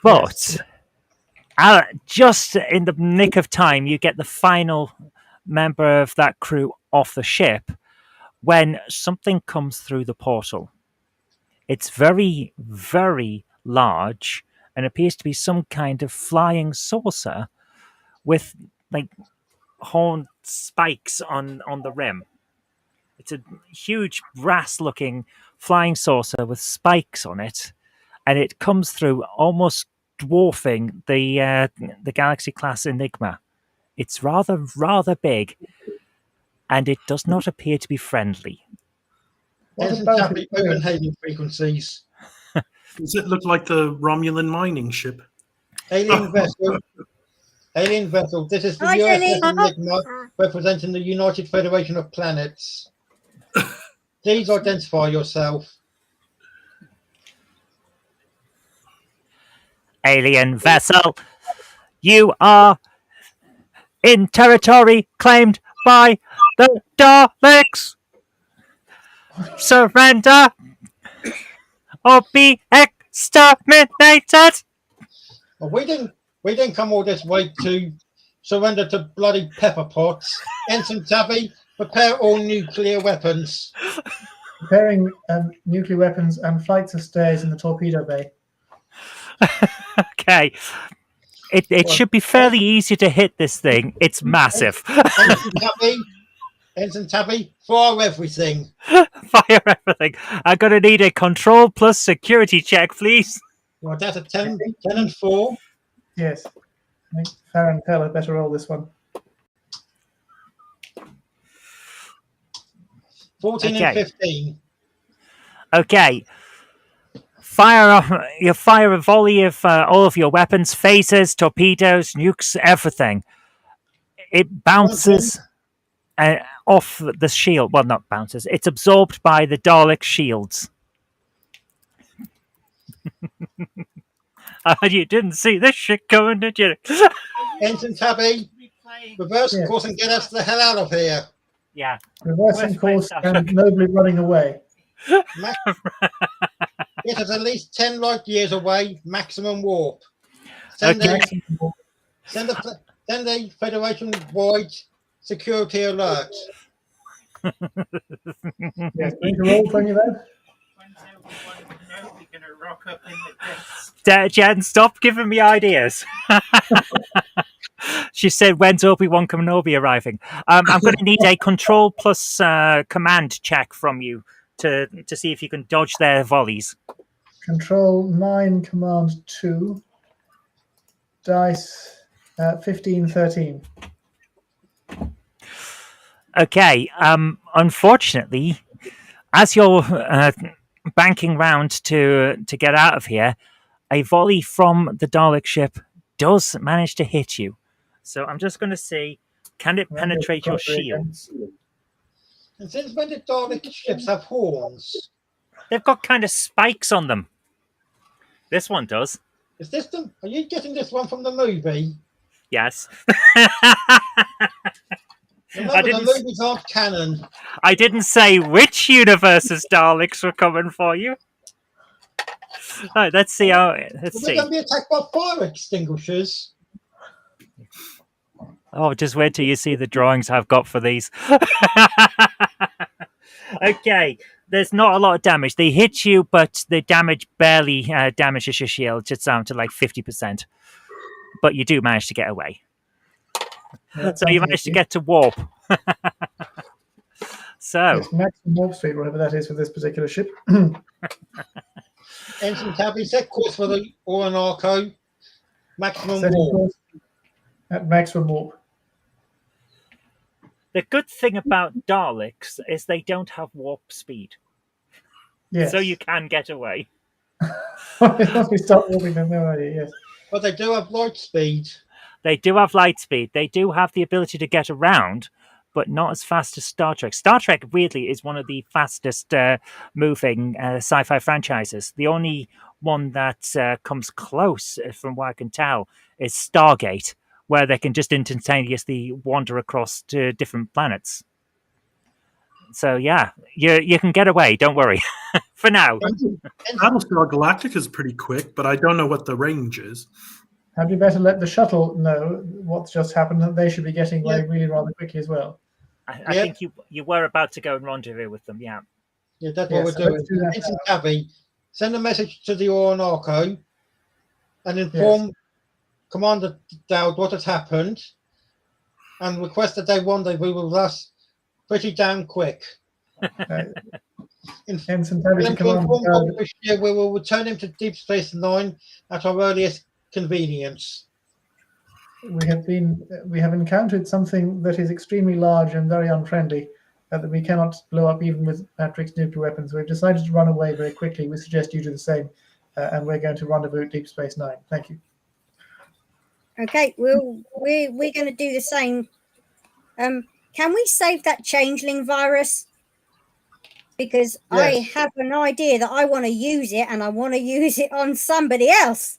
S1: But just in the nick of time, you get the final member of that crew off the ship when something comes through the portal. It's very, very large and appears to be some kind of flying saucer with like horn spikes on the rim. It's a huge brass-looking flying saucer with spikes on it, and it comes through almost dwarfing the Galaxy-class Enigma. It's rather big, and it does not appear to be friendly.
S4: Ensign Tabby, open hailing frequencies.
S3: Does it look like the Romulan mining ship?
S4: Alien vessel. Alien vessel. This is the USS Enigma, representing the United Federation of Planets. Please identify yourself.
S1: Alien vessel, you are in territory claimed by the Daleks. Surrender or be exterminated.
S4: Well, we didn't come all this way to surrender to bloody pepper pots. Ensign Tabby, prepare all nuclear weapons.
S2: Preparing nuclear weapons and flights of stairs in the torpedo bay.
S1: Okay. It should be fairly easy to hit this thing. It's massive.
S4: Ensign Tabby, fire everything.
S1: Fire everything. I'm going to need a control plus security check, please.
S4: You want that at 10 and 4?
S2: Yes. I think Farah and Pell had better roll this one.
S4: 14
S1: Okay.
S4: and 15.
S1: Okay. You fire a volley of all of your weapons, phasers, torpedoes, nukes, everything. It bounces off the shield. Well, not bounces. It's absorbed by the Dalek shields. You didn't see this shit coming, did you?
S4: Ensign Tabby, reverse course and get us the hell out of here.
S1: Yeah.
S2: Reversing course and nobly running away.
S4: It is at least 10 light years away, maximum warp. Send a Federation-wide security alert.
S2: Yes, going to roll for you then?
S1: Jen, stop giving me ideas. She said, when's Obi-Wan Kenobi arriving? I'm going to need a control plus command check from you to see if you can dodge their volleys.
S2: Control 9, command 2. Dice 15, 13.
S1: Okay. Unfortunately, as you're banking round to get out of here, a volley from the Dalek ship does manage to hit you. So I'm just going to see, can it penetrate your shields?
S4: And since when did Dalek ships have horns?
S1: They've got kind of spikes on them. This one does.
S4: Is this the? Are you getting this one from the movie?
S1: Yes.
S4: Remember, the movies aren't canon.
S1: I didn't say which universe's Daleks were coming for you. All right, let's see how. Let's see.
S4: They're going to be attacked by fire extinguishers.
S1: Oh, just wait till you see the drawings I've got for these. Okay, there's not a lot of damage. They hit you, but the damage barely damages your shield. It's down to like 50%. But you do manage to get away. So you managed to get to warp. So
S2: yes, maximum warp speed, whatever that is for this particular ship.
S4: Ensign Tabby, set course for the Orinoco. Maximum
S2: Setting
S4: warp.
S2: course at maximum warp.
S1: the good thing about Daleks is they don't have warp speed.
S2: Yes.
S1: So you can get away.
S2: Once we start warping them, no idea, yes.
S4: But they do have light speed.
S1: They do have light speed. They do have the ability to get around, but not as fast as Star Trek. Star Trek, weirdly, is one of the fastest moving sci-fi franchises. The only one that comes close, from what I can tell, is Stargate, where they can just instantaneously wander across to different planets. So yeah, you can get away. Don't worry. For now.
S3: Battlestar Galactica is pretty quick, but I don't know what the range is.
S2: Had we better let the shuttle know what's just happened, that they should be getting away really rather quickly as well.
S1: I think you were about to go and rendezvous with them, yeah.
S4: Yeah, that's what we're doing. Ensign Tabby, send a message to the Orinoco and inform Commander Dowd what has happened and request that they rendezvous with us pretty damn quick.
S2: Ensign Tabby to Commander Dowd.
S4: We will return him to Deep Space Nine at our earliest convenience.
S2: We have encountered something that is extremely large and very unfriendly that we cannot blow up even with Patrick's nuclear weapons. We've decided to run away very quickly. We suggest you do the same, and we're going to rendezvous at Deep Space Nine. Thank you.
S5: Okay, we're going to do the same. Can we save that changeling virus? Because I have an idea that I want to use it, and I want to use it on somebody else.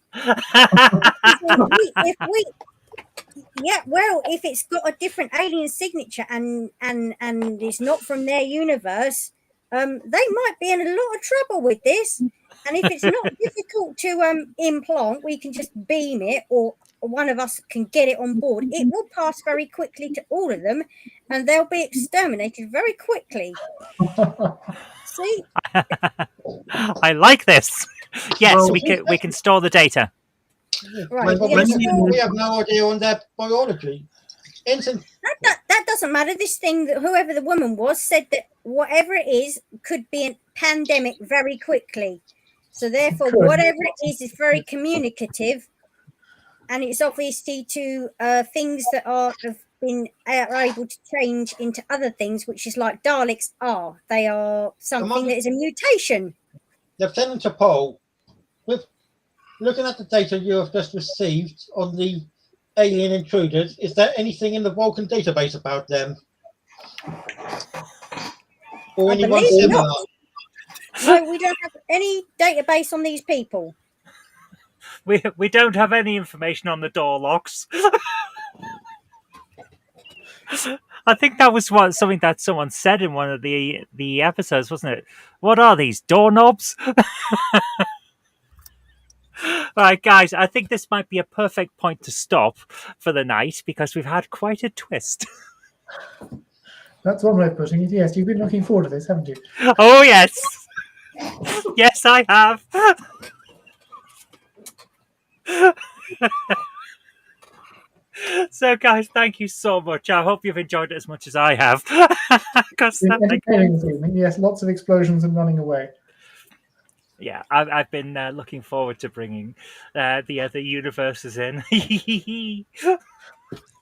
S5: If it's got a different alien signature and it's not from their universe, they might be in a lot of trouble with this. And if it's not difficult to implant, we can just beam it, or one of us can get it on board. It will pass very quickly to all of them, and they'll be exterminated very quickly. See?
S1: I like this. Yes,
S3: Well,
S1: we can store the data.
S5: Right,
S4: Well, we have no idea on their biology.
S5: That doesn't matter. This thing, that whoever the woman was, said that whatever it is could be a pandemic very quickly. So therefore, whatever it is very communicative, and it's obviously to things that are able to change into other things, which is like Daleks are. They are something that is a mutation.
S4: Lieutenant Paul, with looking at the data you have just received on the alien intruders, is there anything in the Vulcan database about them? Or anyone similar?
S5: No, we don't have any database on these people.
S1: We don't have any information on the door locks. I think that was something that someone said in one of the episodes, wasn't it? What are these, doorknobs? Right, guys, I think this might be a perfect point to stop for the night because we've had quite a twist.
S2: That's one way of putting it. Yes, you've been looking forward to this, haven't you?
S1: Oh, yes. Yes, I have. So, guys, thank you so much. I hope you've enjoyed it as much as I have.
S2: Entertaining this evening. Yes, lots of explosions and running away.
S1: Yeah, I've been looking forward to bringing the other universes in.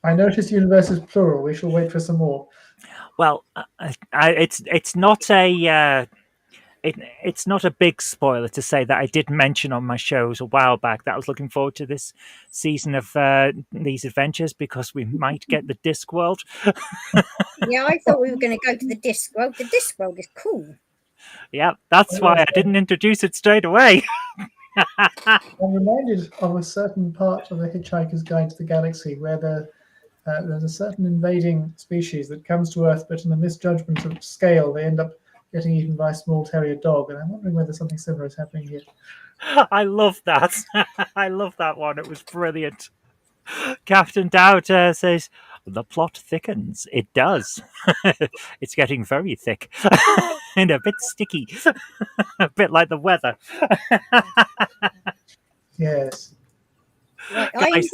S2: I noticed universes plural. We shall wait for some more.
S1: Well, it's not a it's not a big spoiler to say that I did mention on my shows a while back that I was looking forward to this season of these adventures because we might get the Discworld.
S5: Yeah, I thought we were going to go to the Discworld. The Discworld is cool.
S1: Yeah, that's why I didn't introduce it straight away.
S2: I'm reminded of a certain part of the Hitchhiker's Guide to the Galaxy where there's a certain invading species that comes to Earth, but in a misjudgment of scale, they end up getting eaten by a small terrier dog. And I'm wondering whether something similar is happening here.
S1: I love that. I love that one. It was brilliant. Captain Dowd says, the plot thickens. It does. It's getting very thick and a bit sticky. A bit like the weather.
S2: Yes.
S5: Right,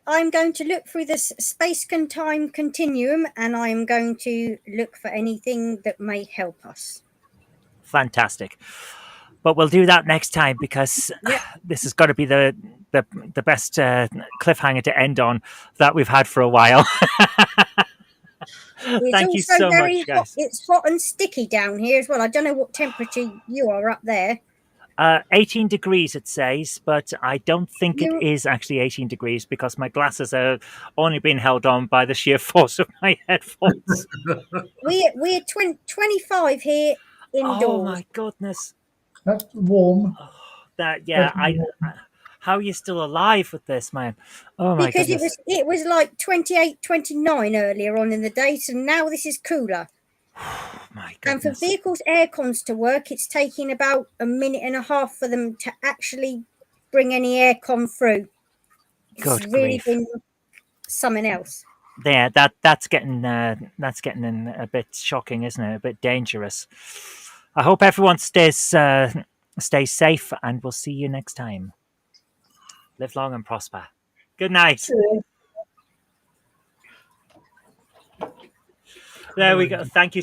S5: I'm going to look through this space and time continuum, and I'm going to look for anything that may help us.
S1: Fantastic. But we'll do that next time because this has got to be the best cliffhanger to end on that we've had for a while. Thank you so much, guys.
S5: It's hot and sticky down here as well. I don't know what temperature you are up there.
S1: 18 degrees it says, but I don't think it is actually 18 degrees because my glasses are only being held on by the sheer force of my headphones.
S5: We're 25 here indoors.
S1: Oh my goodness.
S2: That's warm.
S1: How are you still alive with this, man? Oh my goodness.
S5: Because it was like 28, 29 earlier on in the day, so now this is cooler.
S1: My goodness.
S5: And for vehicles' aircons to work, it's taking about a minute and a half for them to actually bring any aircon through. It's really been something else.
S1: Yeah, that's getting in a bit shocking, isn't it? A bit dangerous. I hope everyone stays safe, and we'll see you next time. Live long and prosper. Good night. There we go. Thank you.